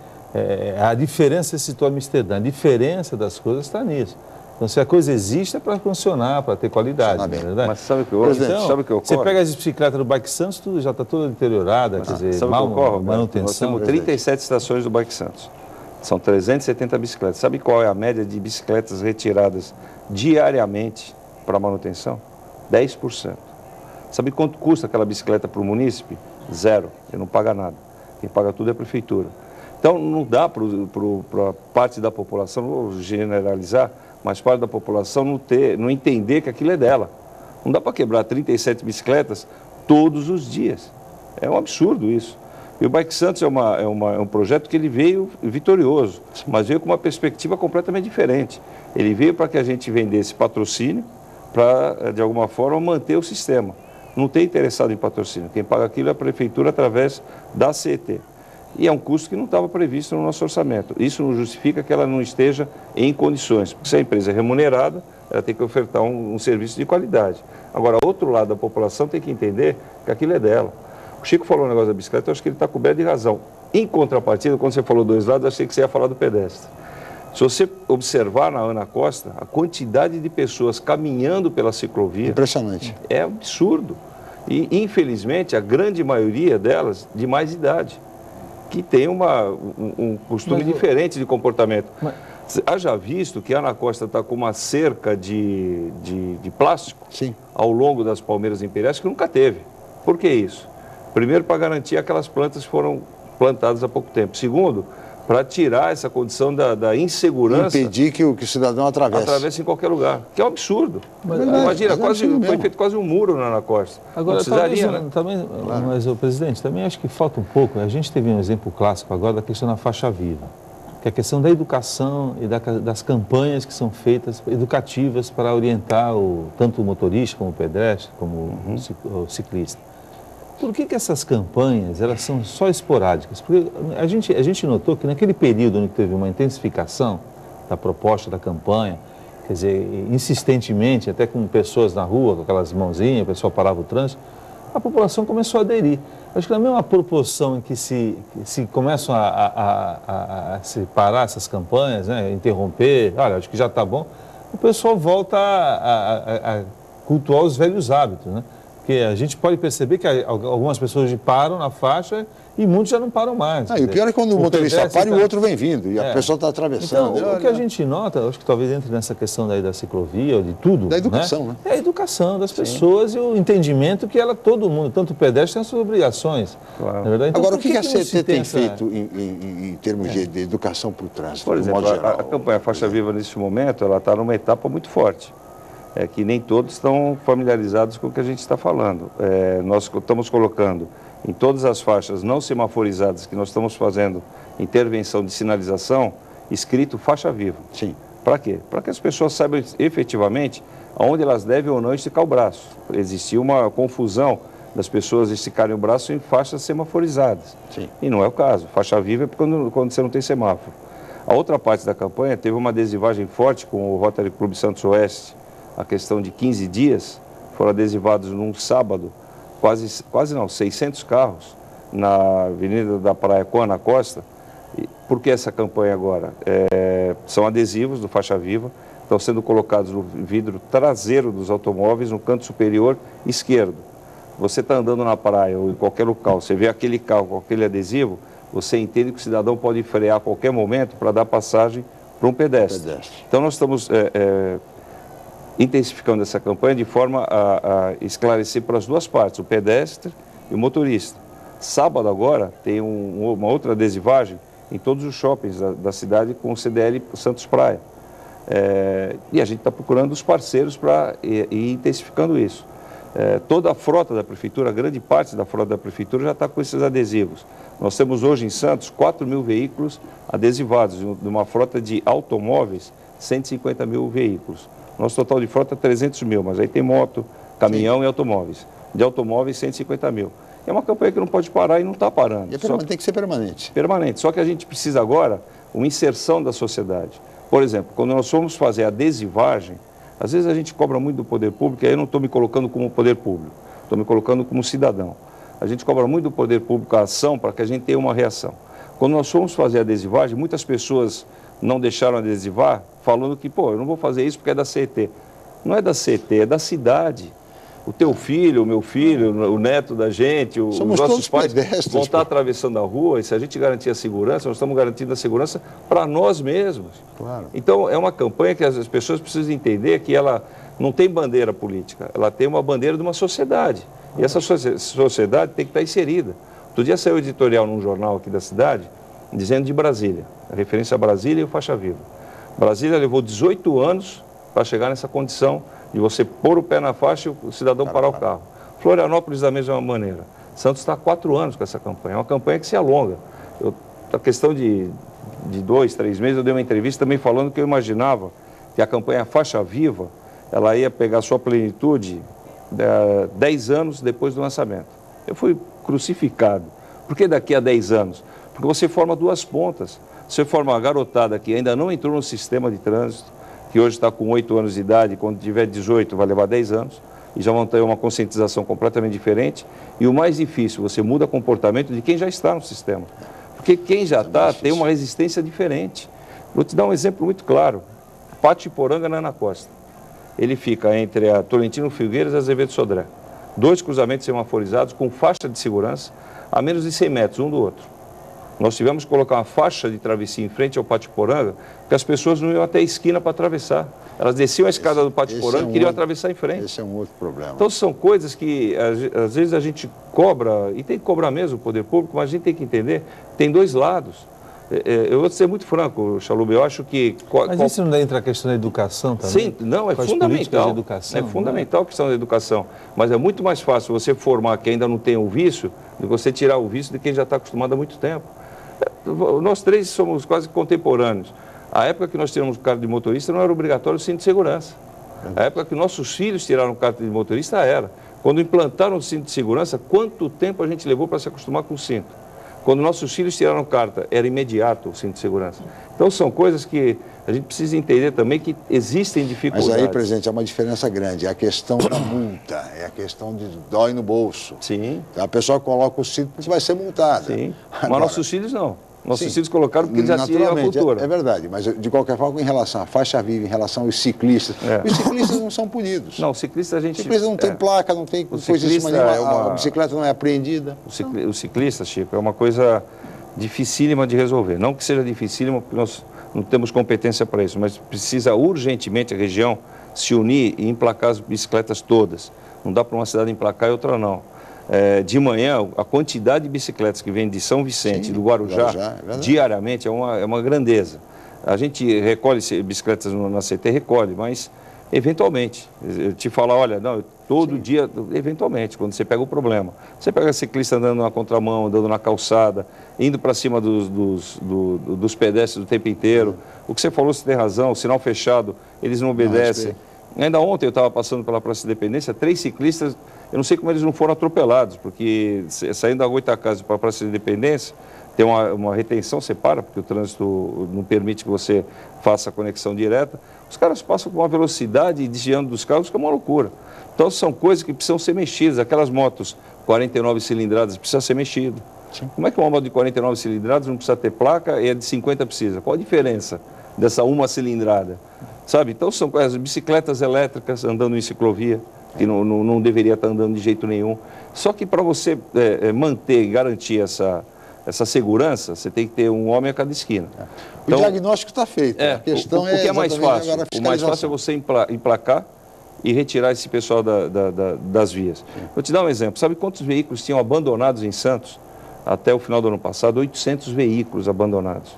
a diferença, você citou Amsterdã, a diferença das coisas está nisso. Então, se a coisa existe, é para funcionar, para ter qualidade, não é verdade? Mas sabe o que ocorre? Você pega as bicicletas do Bike Santos, tudo já está toda deteriorada, quer dizer, manutenção. Nós temos 37 estações do Bike Santos. São 370 bicicletas. Sabe qual é a média de bicicletas retiradas diariamente para manutenção? 10%. Sabe quanto custa aquela bicicleta para o munícipe? 0. Ele não paga nada. Quem paga tudo é a prefeitura. Então, não dá para parte da população, não vou generalizar, mas parte da população não entender que aquilo é dela. Não dá para quebrar 37 bicicletas todos os dias. É um absurdo isso. E o Bike Santos é um projeto que ele veio vitorioso, mas veio com uma perspectiva completamente diferente. Ele veio para que a gente vendesse patrocínio para, de alguma forma, manter o sistema. Não tem interessado em patrocínio. Quem paga aquilo é a prefeitura através da CET. E é um custo que não estava previsto no nosso orçamento. Isso não justifica que ela não esteja em condições. Porque se a empresa é remunerada, ela tem que ofertar um serviço de qualidade. Agora, outro lado da população tem que entender que aquilo é dela. O Chico falou um negócio da bicicleta, eu acho que ele está coberto de razão. Em contrapartida, quando você falou dois lados, eu achei que você ia falar do pedestre. Se você observar na Ana Costa, a quantidade de pessoas caminhando pela ciclovia... Impressionante. É absurdo. E, infelizmente, a grande maioria delas de mais idade, que tem um costume diferente de comportamento. Haja visto que a Ana Costa está com uma cerca de plástico ao longo das palmeiras imperiais que nunca teve. Por que isso? Primeiro, para garantir aquelas plantas que foram plantadas há pouco tempo. Segundo, para tirar essa condição da insegurança. Impedir que o cidadão atravesse. Atravesse em qualquer lugar, que é um absurdo. Imagina, foi feito quase um muro na Ana Costa. Agora, mas o presidente, também acho que falta um pouco. A gente teve um exemplo clássico agora da questão da faixa viva, que é a questão da educação e das campanhas que são feitas educativas para orientar tanto o motorista como o pedestre, como o ciclista. Por que essas campanhas, elas são só esporádicas? Porque a gente notou que naquele período em que teve uma intensificação da proposta da campanha, quer dizer, insistentemente, até com pessoas na rua, com aquelas mãozinhas, o pessoal parava o trânsito, a população começou a aderir. Acho que na mesma proporção em que se começam a se parar essas campanhas, né, interromper, olha, acho que já está bom, o pessoal volta a cultuar os velhos hábitos, né? Porque a gente pode perceber que algumas pessoas param na faixa e muitos já não param mais. E o pior é quando o motorista para e o outro vem vindo e a pessoa está atravessando. Então, o que a gente nota, acho que talvez entre nessa questão daí da ciclovia, ou de tudo. Da educação, né? É a educação das pessoas e o entendimento que todo mundo, tanto o pedestre, tem as suas obrigações. Claro. Na verdade, então, agora, o que a CET tem feito em termos de educação para o trânsito? Por exemplo, a campanha Faixa Viva, nesse momento, ela está numa etapa muito forte. É que nem todos estão familiarizados com o que a gente está falando. Nós estamos colocando em todas as faixas não semaforizadas que nós estamos fazendo intervenção de sinalização, escrito faixa viva. Sim. Para quê? Para que as pessoas saibam efetivamente aonde elas devem ou não esticar o braço. Existia uma confusão das pessoas esticarem o braço em faixas semaforizadas. Sim. E não é o caso. Faixa viva é quando você não tem semáforo. A outra parte da campanha teve uma adesivagem forte com o Rotary Clube Santos Oeste. A questão de 15 dias, foram adesivados num sábado, quase não, 600 carros na Avenida da Praia com Ana Costa. Por que essa campanha agora? São adesivos do Faixa Viva, estão sendo colocados no vidro traseiro dos automóveis, no canto superior esquerdo. Você está andando na praia ou em qualquer local, você vê aquele carro com aquele adesivo, você entende que o cidadão pode frear a qualquer momento para dar passagem para um pedestre. Então nós estamos intensificando essa campanha de forma a esclarecer para as duas partes, o pedestre e o motorista. Sábado agora tem uma outra adesivagem em todos os shoppings da cidade com o CDL Santos Praia. E a gente está procurando os parceiros para ir intensificando isso. Toda a frota da prefeitura, grande parte da frota da prefeitura já está com esses adesivos. Nós temos hoje em Santos 4.000 veículos adesivados, de uma frota de automóveis, 150 mil veículos. Nosso total de frota é 300 mil, mas aí tem moto, caminhão e automóveis. De automóveis, 150 mil. É uma campanha que não pode parar e não está parando. Tem que ser permanente. Permanente. Só que a gente precisa agora uma inserção da sociedade. Por exemplo, quando nós formos fazer a adesivagem, às vezes a gente cobra muito do poder público, e aí eu não estou me colocando como poder público, estou me colocando como cidadão. A gente cobra muito do poder público a ação para que a gente tenha uma reação. Quando nós fomos fazer a adesivagem, muitas pessoas não deixaram adesivar, falando que, eu não vou fazer isso porque é da CET. Não é da CET, é da cidade. O teu filho, o meu filho, o neto da gente, os nossos pais vão estar atravessando a rua, e se a gente garantir a segurança, nós estamos garantindo a segurança para nós mesmos. Claro. Então, é uma campanha que as pessoas precisam entender que ela não tem bandeira política, ela tem uma bandeira de uma sociedade. E essa sociedade tem que estar inserida. Outro dia saiu um editorial num jornal aqui da cidade, dizendo de Brasília, a referência a Brasília e o Faixa Viva. Brasília levou 18 anos para chegar nessa condição de você pôr o pé na faixa e o cidadão parar o carro. Florianópolis da mesma maneira. Santos está há 4 anos com essa campanha. É uma campanha que se alonga. A questão de 2, 3 meses, eu dei uma entrevista também falando que eu imaginava que a campanha Faixa Viva, ela ia pegar sua plenitude 10 anos depois do lançamento. Eu fui crucificado. Por que daqui a 10 anos? Porque você forma duas pontas. Você forma uma garotada que ainda não entrou no sistema de trânsito, que hoje está com 8 anos de idade, quando tiver 18 vai levar 10 anos, e já vão ter uma conscientização completamente diferente. E o mais difícil, você muda o comportamento de quem já está no sistema. Porque quem já está tem uma resistência diferente. Vou te dar um exemplo muito claro. Pátio Iporanga, na Ana Costa. Ele fica entre a Tolentino Figueiras e a Azevedo Sodré. 2 cruzamentos semaforizados com faixa de segurança a menos de 100 metros um do outro. Nós tivemos que colocar uma faixa de travessia em frente ao Pátio Iporanga, porque as pessoas não iam até a esquina para atravessar. Elas desciam a escada do Pátio Iporanga e queriam atravessar em frente. Esse é um outro problema. Então são coisas que às vezes a gente cobra, e tem que cobrar mesmo o poder público, mas a gente tem que entender, tem 2 lados. Eu vou ser muito franco, Chalub, eu acho que... Mas isso não entra a questão da educação também? Sim, não, é com fundamental. De educação, é fundamental a questão da educação. Mas é muito mais fácil você formar quem ainda não tem o vício do que você tirar o vício de quem já está acostumado há muito tempo. Nós três somos quase contemporâneos. A época que nós tiramos o carta de motorista não era obrigatório o cinto de segurança. A época que nossos filhos tiraram o carta de motorista era. Quando implantaram o cinto de segurança, quanto tempo a gente levou para se acostumar com o cinto? Quando nossos filhos tiraram carta, era imediato o cinto de segurança. Então, são coisas que a gente precisa entender também que existem dificuldades. Mas aí, presidente, é uma diferença grande. É a questão da multa, é a questão de dói no bolso. Sim. A pessoa coloca o cinto porque vai ser multada. Sim. Mas nossos filhos não. Nossos filhos colocaram porque eles já tinham a cultura. É verdade, mas de qualquer forma, em relação à faixa viva, em relação aos ciclistas, os ciclistas não são punidos. Não, o ciclista a gente... O ciclista não tem placa, não tem coisa nenhuma, a bicicleta não é apreendida. O ciclista, Chico, é uma coisa dificílima de resolver. Não que seja dificílima, porque nós não temos competência para isso, mas precisa urgentemente a região se unir e emplacar as bicicletas todas. Não dá para uma cidade emplacar e outra não. De manhã, a quantidade de bicicletas que vem de São Vicente, do Guarujá, diariamente é uma grandeza. A gente recolhe bicicletas na CT, recolhe, mas eventualmente. Eu te falar, olha, não, todo dia, eventualmente, quando você pega o problema. Você pega ciclista andando na contramão, andando na calçada, indo para cima dos pedestres o tempo inteiro. O que você falou, você tem razão, o sinal fechado, eles não obedecem. Ainda ontem eu estava passando pela Praça da Independência, 3 ciclistas, eu não sei como eles não foram atropelados, porque saindo da Goitacazes para a Praça da Independência, tem uma retenção, você para, porque o trânsito não permite que você faça a conexão direta. Os caras passam com uma velocidade desviando dos carros que é uma loucura. Então são coisas que precisam ser mexidas. Aquelas motos 49 cilindradas precisam ser mexidas. Como é que uma moto de 49 cilindradas não precisa ter placa e a de 50 precisa? Qual a diferença dessa uma cilindrada? Sabe? Então são as bicicletas elétricas andando em ciclovia, que não deveria estar andando de jeito nenhum. Só que para você manter e garantir essa segurança, você tem que ter um homem a cada esquina. O diagnóstico está feito. A questão o que é mais fácil? O mais fácil é você emplacar e retirar esse pessoal das vias. Vou te dar um exemplo. Sabe quantos veículos tinham abandonados em Santos até o final do ano passado? 800 veículos abandonados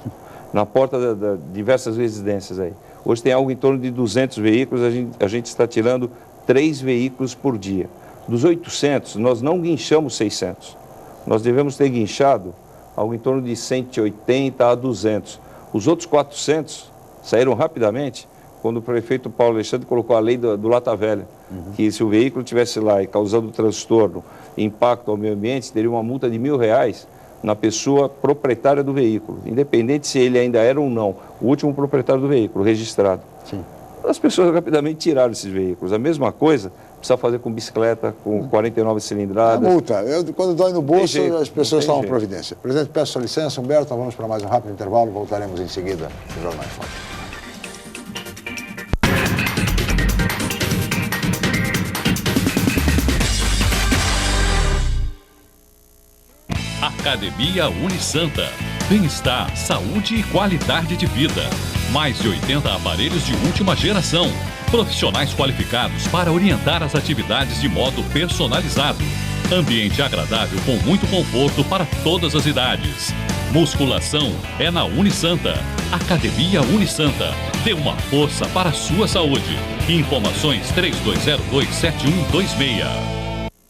na porta de diversas residências aí. Hoje tem algo em torno de 200 veículos, a gente está tirando 3 veículos por dia. Dos 800, nós não guinchamos 600. Nós devemos ter guinchado algo em torno de 180 a 200. Os outros 400 saíram rapidamente quando o prefeito Paulo Alexandre colocou a lei do Lata Velha, que se o veículo estivesse lá e causando transtorno, impacto ao meio ambiente, teria uma multa de R$1.000 na pessoa proprietária do veículo, independente se ele ainda era ou não o último proprietário do veículo registrado. Sim. As pessoas rapidamente tiraram esses veículos. A mesma coisa precisa fazer com bicicleta, com 49 cilindradas. A multa. Quando dói no bolso, as pessoas tomam providência. Presidente, peço sua licença. Humberto, nós vamos para mais um rápido intervalo. Voltaremos em seguida no Jornal em Foco. Academia Unisanta. Bem-estar, saúde e qualidade de vida. Mais de 80 aparelhos de última geração. Profissionais qualificados para orientar as atividades de modo personalizado. Ambiente agradável com muito conforto para todas as idades. Musculação é na Unisanta. Academia Unisanta. Dê uma força para a sua saúde. Informações 3202-7126.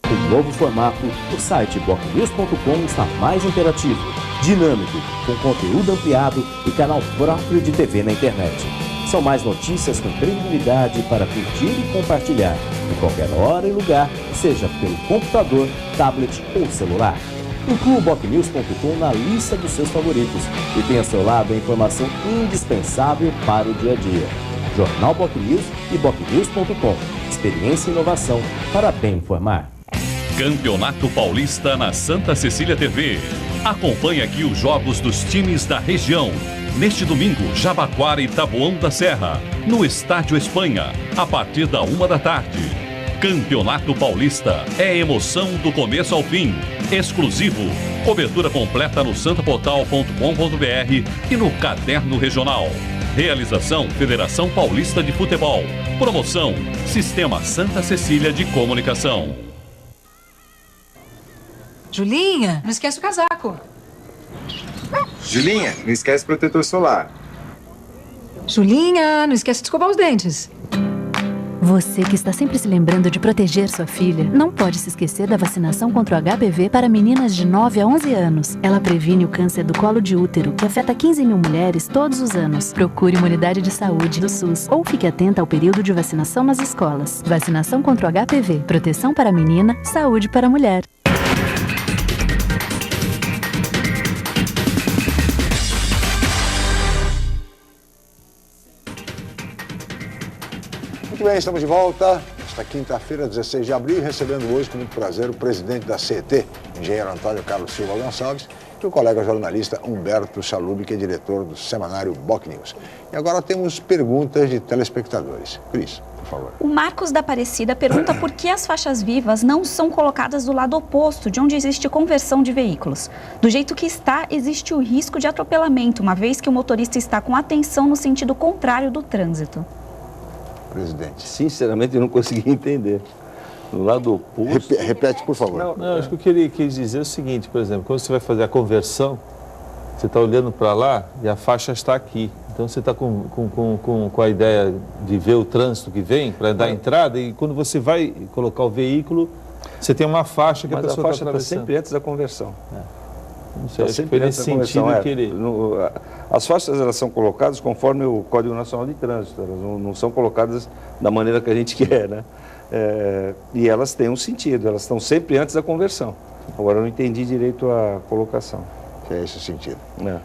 Com novo formato, o site bocnews.com está mais interativo, dinâmico, com conteúdo ampliado e canal próprio de TV na internet. São mais notícias com credibilidade para curtir e compartilhar, em qualquer hora e lugar, seja pelo computador, tablet ou celular. Inclua o bocnews.com na lista dos seus favoritos e tenha ao seu lado a informação indispensável para o dia a dia. Jornal Bocnews e bocnews.com. Experiência e inovação para bem informar. Campeonato Paulista na Santa Cecília TV. Acompanhe aqui os jogos dos times da região. Neste domingo, Jabaquara e Taboão da Serra, no Estádio Espanha, a partir da 13h. Campeonato Paulista é emoção do começo ao fim. Exclusivo. Cobertura completa no santaportal.com.br e no Caderno Regional. Realização Federação Paulista de Futebol. Promoção Sistema Santa Cecília de Comunicação. Julinha, não esquece o casaco. Julinha, não esquece o protetor solar. Julinha, não esquece de escovar os dentes. Você que está sempre se lembrando de proteger sua filha, não pode se esquecer da vacinação contra o HPV para meninas de 9 a 11 anos. Ela previne o câncer do colo de útero, que afeta 15 mil mulheres todos os anos. Procure uma unidade de saúde do SUS ou fique atenta ao período de vacinação nas escolas. Vacinação contra o HPV, proteção para a menina, saúde para a mulher. Muito bem, estamos de volta. Esta quinta-feira, 16 de abril, recebendo hoje com muito prazer o presidente da CET, engenheiro Antônio Carlos Silva Gonçalves, e o colega jornalista Humberto Chalub, que é diretor do semanário Boc News. E agora temos perguntas de telespectadores. Cris, por favor. O Marcos da Aparecida pergunta por que as faixas vivas não são colocadas do lado oposto, de onde existe conversão de veículos. Do jeito que está, existe o risco de atropelamento, uma vez que o motorista está com atenção no sentido contrário do trânsito. Presidente. Sinceramente, eu não consegui entender. Do lado oposto... Repete, por favor. Não, acho que o que ele quis dizer é o seguinte, por exemplo, quando você vai fazer a conversão, você está olhando para lá e a faixa está aqui. Então você está com a ideia de ver o trânsito que vem para dar entrada e quando você vai colocar o veículo, você tem uma faixa que a pessoa está atravessando. Mas a faixa está sempre antes da conversão. Não sei, acho que foi nesse sentido que ele... As faixas, elas são colocadas conforme o Código Nacional de Trânsito, elas não são colocadas da maneira que a gente quer, né? E elas têm um sentido, elas estão sempre antes da conversão. Agora, eu não entendi direito a colocação. Que é esse o sentido.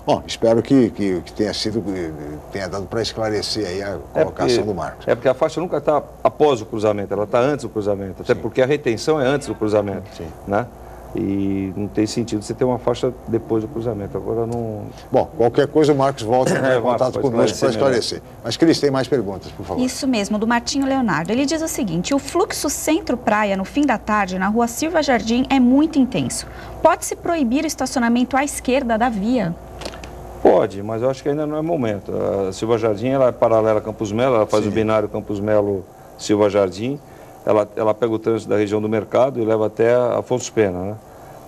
Bom, espero que tenha dado para esclarecer aí a colocação do Marcos. É porque a faixa nunca está após o cruzamento, ela está antes do cruzamento, até porque a retenção é antes do cruzamento, né? E não tem sentido você ter uma faixa depois do cruzamento. Agora não... Bom, qualquer coisa o Marcos volta em contato conosco para esclarecer. Mas, Cris, tem mais perguntas, por favor. Isso mesmo, do Martinho Leonardo. Ele diz o seguinte: o fluxo centro-praia no fim da tarde na rua Silva Jardim é muito intenso. Pode-se proibir o estacionamento à esquerda da via? Pode, mas eu acho que ainda não é momento. A Silva Jardim ela é paralela a Campos Melo, ela faz o binário Campos Melo-Silva Jardim. Ela pega o trânsito da região do mercado e leva até Afonso Pena, né?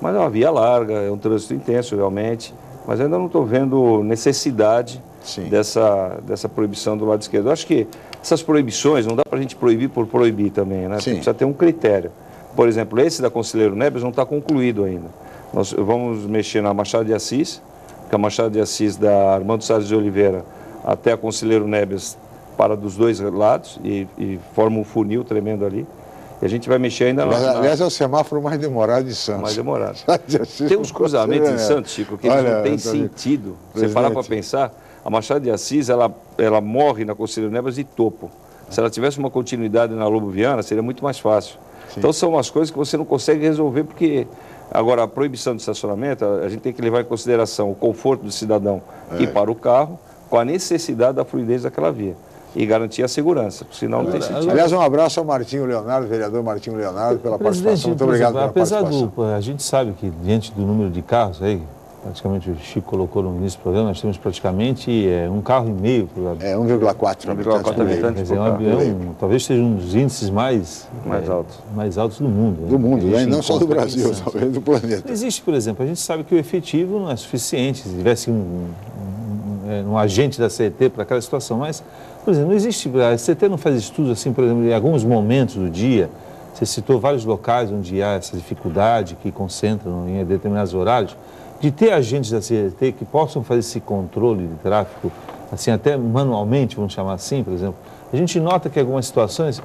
Mas é uma via larga, é um trânsito intenso realmente, mas ainda não estou vendo necessidade dessa proibição do lado esquerdo. Eu acho que essas proibições, não dá para a gente proibir por proibir também, né? Precisa ter um critério. Por exemplo, esse da Conselheiro Neves não está concluído ainda. Nós vamos mexer na Machado de Assis, que a Machado de Assis da Armando Salles de Oliveira até a Conselheiro Neves para dos dois lados e forma um funil tremendo ali. E a gente vai mexer ainda lá. Aliás, é o semáforo mais demorado de Santos. Mais demorado. Tem uns cruzamentos em Santos, Chico, que eles não têm sentido. Você parar para pensar, a Machado de Assis, ela morre na Conselheiro Neves de topo. Se ela tivesse uma continuidade na Lobo Viana, seria muito mais fácil. Então são umas coisas que você não consegue resolver, porque agora a proibição de estacionamento, a gente tem que levar em consideração o conforto do cidadão ir para o carro, com a necessidade da fluidez daquela via. E garantir a segurança, senão não tem sentido. Aliás, um abraço ao Martinho Leonardo, vereador Martinho Leonardo, pela participação. Muito obrigado pela participação. A gente sabe que diante do número de carros aí, praticamente o Chico colocou no início do programa, nós temos praticamente 1,5 carro por habitante. 1,4 habitantes. Talvez seja um dos índices mais altos do mundo. Do mundo, né? Não só do Brasil, talvez do planeta. Existe, por exemplo, a gente sabe que o efetivo não é suficiente, se tivesse um agente da CET para aquela situação, mas, por exemplo, não existe, a CET não faz estudos assim, por exemplo, em alguns momentos do dia, você citou vários locais onde há essa dificuldade que concentram em determinados horários, de ter agentes da CET que possam fazer esse controle de tráfego, assim, até manualmente, vamos chamar assim, por exemplo. A gente nota que em algumas situações,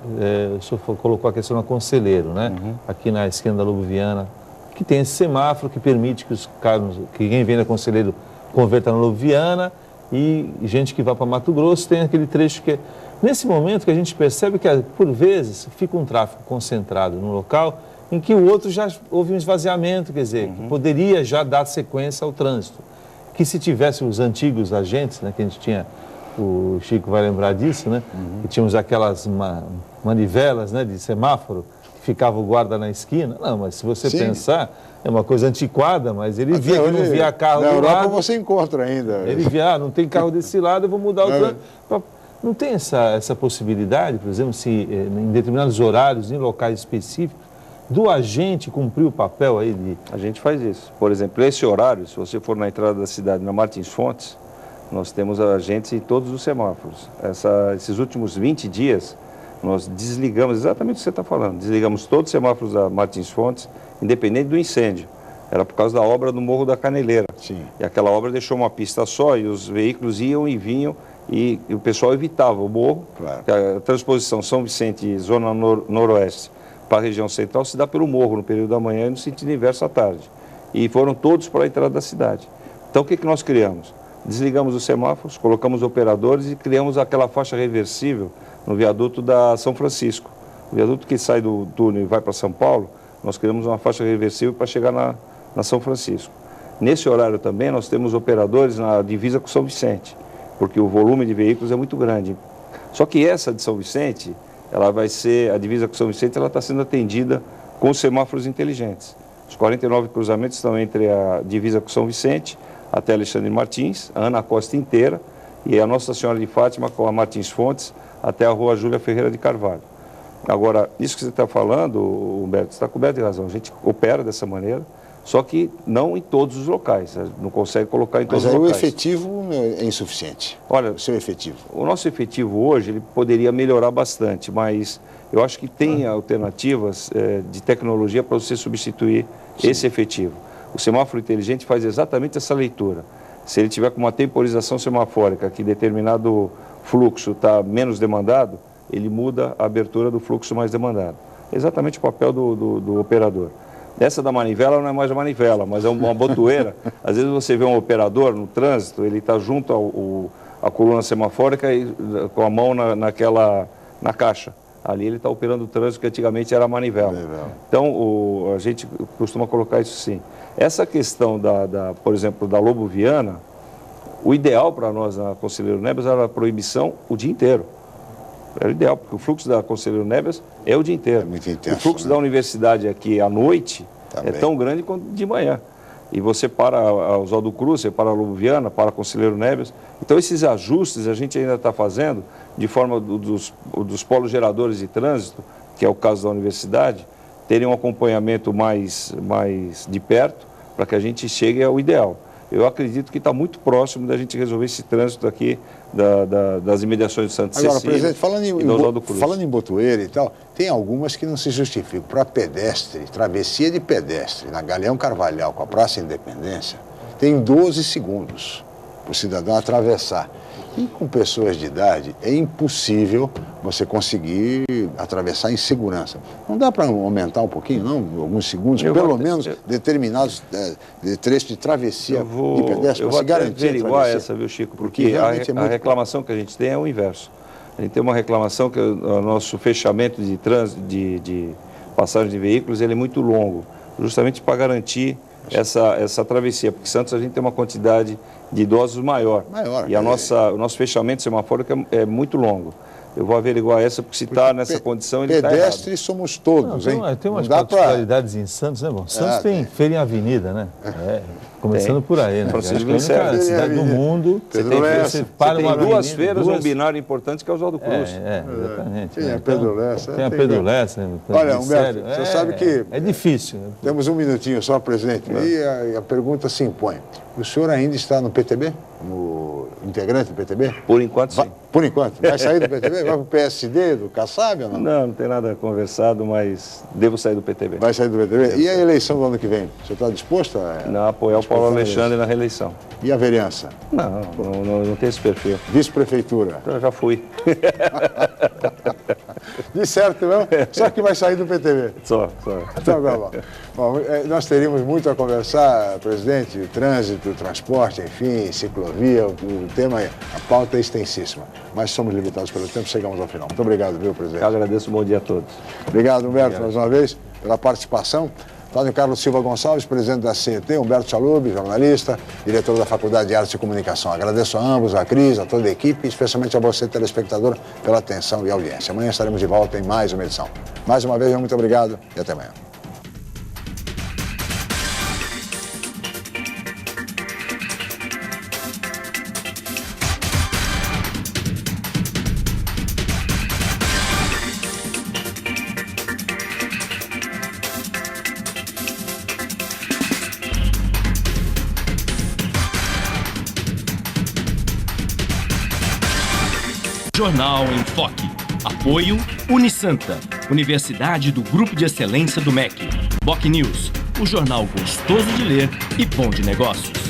o senhor colocou a questão do Conselheiro, né? Aqui na esquina da Lobo Viana, que tem esse semáforo que permite que quem vem da Conselheiro converta na Lobo Viana, e gente que vai para Mato Grosso tem aquele trecho que... Nesse momento que a gente percebe que, por vezes, fica um tráfego concentrado no local em que o outro já houve um esvaziamento, quer dizer, que poderia já dar sequência ao trânsito. Que se tivesse os antigos agentes, né, que a gente tinha, o Chico vai lembrar disso, né, que tínhamos aquelas manivelas, né, de semáforo, que ficava o guarda na esquina. Não, mas se você pensar... É uma coisa antiquada, mas ele via que não via carro do lado. Na Europa você encontra ainda. Ele via, não tem carro desse lado, eu vou mudar o trânsito. Não tem essa possibilidade, por exemplo, se em determinados horários, em locais específicos, do agente cumprir o papel aí de... A gente faz isso. Por exemplo, esse horário, se você for na entrada da cidade, na Martins Fontes, nós temos agentes em todos os semáforos. Esses últimos 20 dias, nós desligamos, exatamente o que você está falando, desligamos todos os semáforos da Martins Fontes, independente do incêndio. Era por causa da obra do Morro da Caneleira. Sim. E aquela obra deixou uma pista só e os veículos iam e vinham e o pessoal evitava o morro. Claro. A transposição São Vicente, zona noroeste, para a região central, se dá pelo morro no período da manhã e no sentido inverso à tarde. E foram todos para a entrada da cidade. Então, o que nós criamos? Desligamos os semáforos, colocamos operadores e criamos aquela faixa reversível no viaduto da São Francisco. O viaduto que sai do túnel e vai para São Paulo, nós criamos uma faixa reversível para chegar na São Francisco. Nesse horário também nós temos operadores na divisa com São Vicente, porque o volume de veículos é muito grande. Só que essa de São Vicente, ela vai ser, a divisa com São Vicente, ela está sendo atendida com os semáforos inteligentes. Os 49 cruzamentos estão entre a divisa com São Vicente até Alexandre Martins, a Ana Costa inteira, e a Nossa Senhora de Fátima com a Martins Fontes até a Rua Júlia Ferreira de Carvalho. Agora, isso que você está falando, Humberto, você está coberto de razão. A gente opera dessa maneira, só que não em todos os locais, não consegue colocar em todos os locais. Mas aí o efetivo é insuficiente. Olha, o seu efetivo. O nosso efetivo hoje, ele poderia melhorar bastante, mas eu acho que tem alternativas de tecnologia para você substituir esse efetivo. O semáforo inteligente faz exatamente essa leitura. Se ele tiver com uma temporização semafórica que determinado fluxo está menos demandado, ele muda a abertura do fluxo mais demandado. É exatamente o papel do operador. Essa da manivela não é mais a manivela, mas é uma botoeira. Às vezes você vê um operador no trânsito, ele está junto à coluna semafórica e com a mão na caixa. Ali ele está operando o trânsito que antigamente era a manivela. Então, a gente costuma colocar isso sim. Essa questão, por exemplo, da Lobo Viana, o ideal para nós na Conselheiro Neves era a proibição o dia inteiro. Era o ideal, porque o fluxo da Conselheiro Neves é o dia inteiro. É muito intenso, o fluxo da universidade aqui à noite é tão grande quanto de manhã. E você para a Oswaldo Cruz, você para a Lobo Viana, para a Conselheiro Neves. Então, esses ajustes a gente ainda está fazendo de forma dos polos geradores de trânsito, que é o caso da universidade, terem um acompanhamento mais de perto para que a gente chegue ao ideal. Eu acredito que está muito próximo da gente resolver esse trânsito aqui das imediações de Santa Cecília. Agora, presidente, falando em botoeira e tal, tem algumas que não se justificam. Para pedestre, travessia de pedestre, na Galeão Carvalhal com a Praça Independência, tem 12 segundos para o cidadão atravessar. E com pessoas de idade, é impossível você conseguir atravessar em segurança. Não dá para aumentar um pouquinho, não? Alguns segundos, pelo menos determinados trechos de travessia de pedestre, para se garantir averiguar essa, viu, Chico? Porque a reclamação que a gente tem é o inverso. A gente tem uma reclamação que o nosso fechamento de trânsito, de passagem de veículos, ele é muito longo, justamente para garantir essa travessia, porque Santos a gente tem uma quantidade de idosos maior. E o nosso fechamento semafórico é muito longo. Eu vou averiguar essa, porque se está nessa condição, ele está errado. Pedestres somos todos, hein? Tem umas particularidades em Santos, né, bom? Santos tem feira em avenida, né? Começando por aí, né? Francisco Glicério. Cidade do mundo. Você tem duas feiras, um binário importante que é o Oswaldo Cruz. Exatamente. Tem a Pedro Lessa. Tem a Pedro Lessa. Olha, Humberto, você sabe que... É difícil. Temos um minutinho só, presidente, e a pergunta se impõe. O senhor ainda está no PTB? No integrante do PTB? Por enquanto, sim. Por enquanto. Vai sair do PTB? Vai para o PSD, do Kassab ou não? Não tem nada conversado, mas devo sair do PTB. Vai sair do PTB? E a eleição do ano que vem? O senhor está disposto a apoiar o Paulo Alexandre na reeleição? E a vereança? Não tem esse perfil. Vice-prefeitura? Eu já fui. De certo, não? Só que vai sair do PTB. Só. Então, bom, nós teríamos muito a conversar, presidente, o trânsito, o transporte, enfim, ciclovia, o tema, a pauta é extensíssima. Mas somos limitados pelo tempo, chegamos ao final. Muito obrigado, viu, presidente? Eu agradeço, bom dia a todos. Obrigado, Humberto, mais uma vez, pela participação. Antônio Carlos Silva Gonçalves, presidente da CET, Humberto Chalub, jornalista, diretor da Faculdade de Artes e Comunicação. Agradeço a ambos, a Cris, a toda a equipe, especialmente a você, telespectador, pela atenção e audiência. Amanhã estaremos de volta em mais uma edição. Mais uma vez, muito obrigado e até amanhã. Jornal em Foque. Apoio Unisanta, Universidade do Grupo de Excelência do MEC. BocNews, o jornal gostoso de ler e bom de negócios.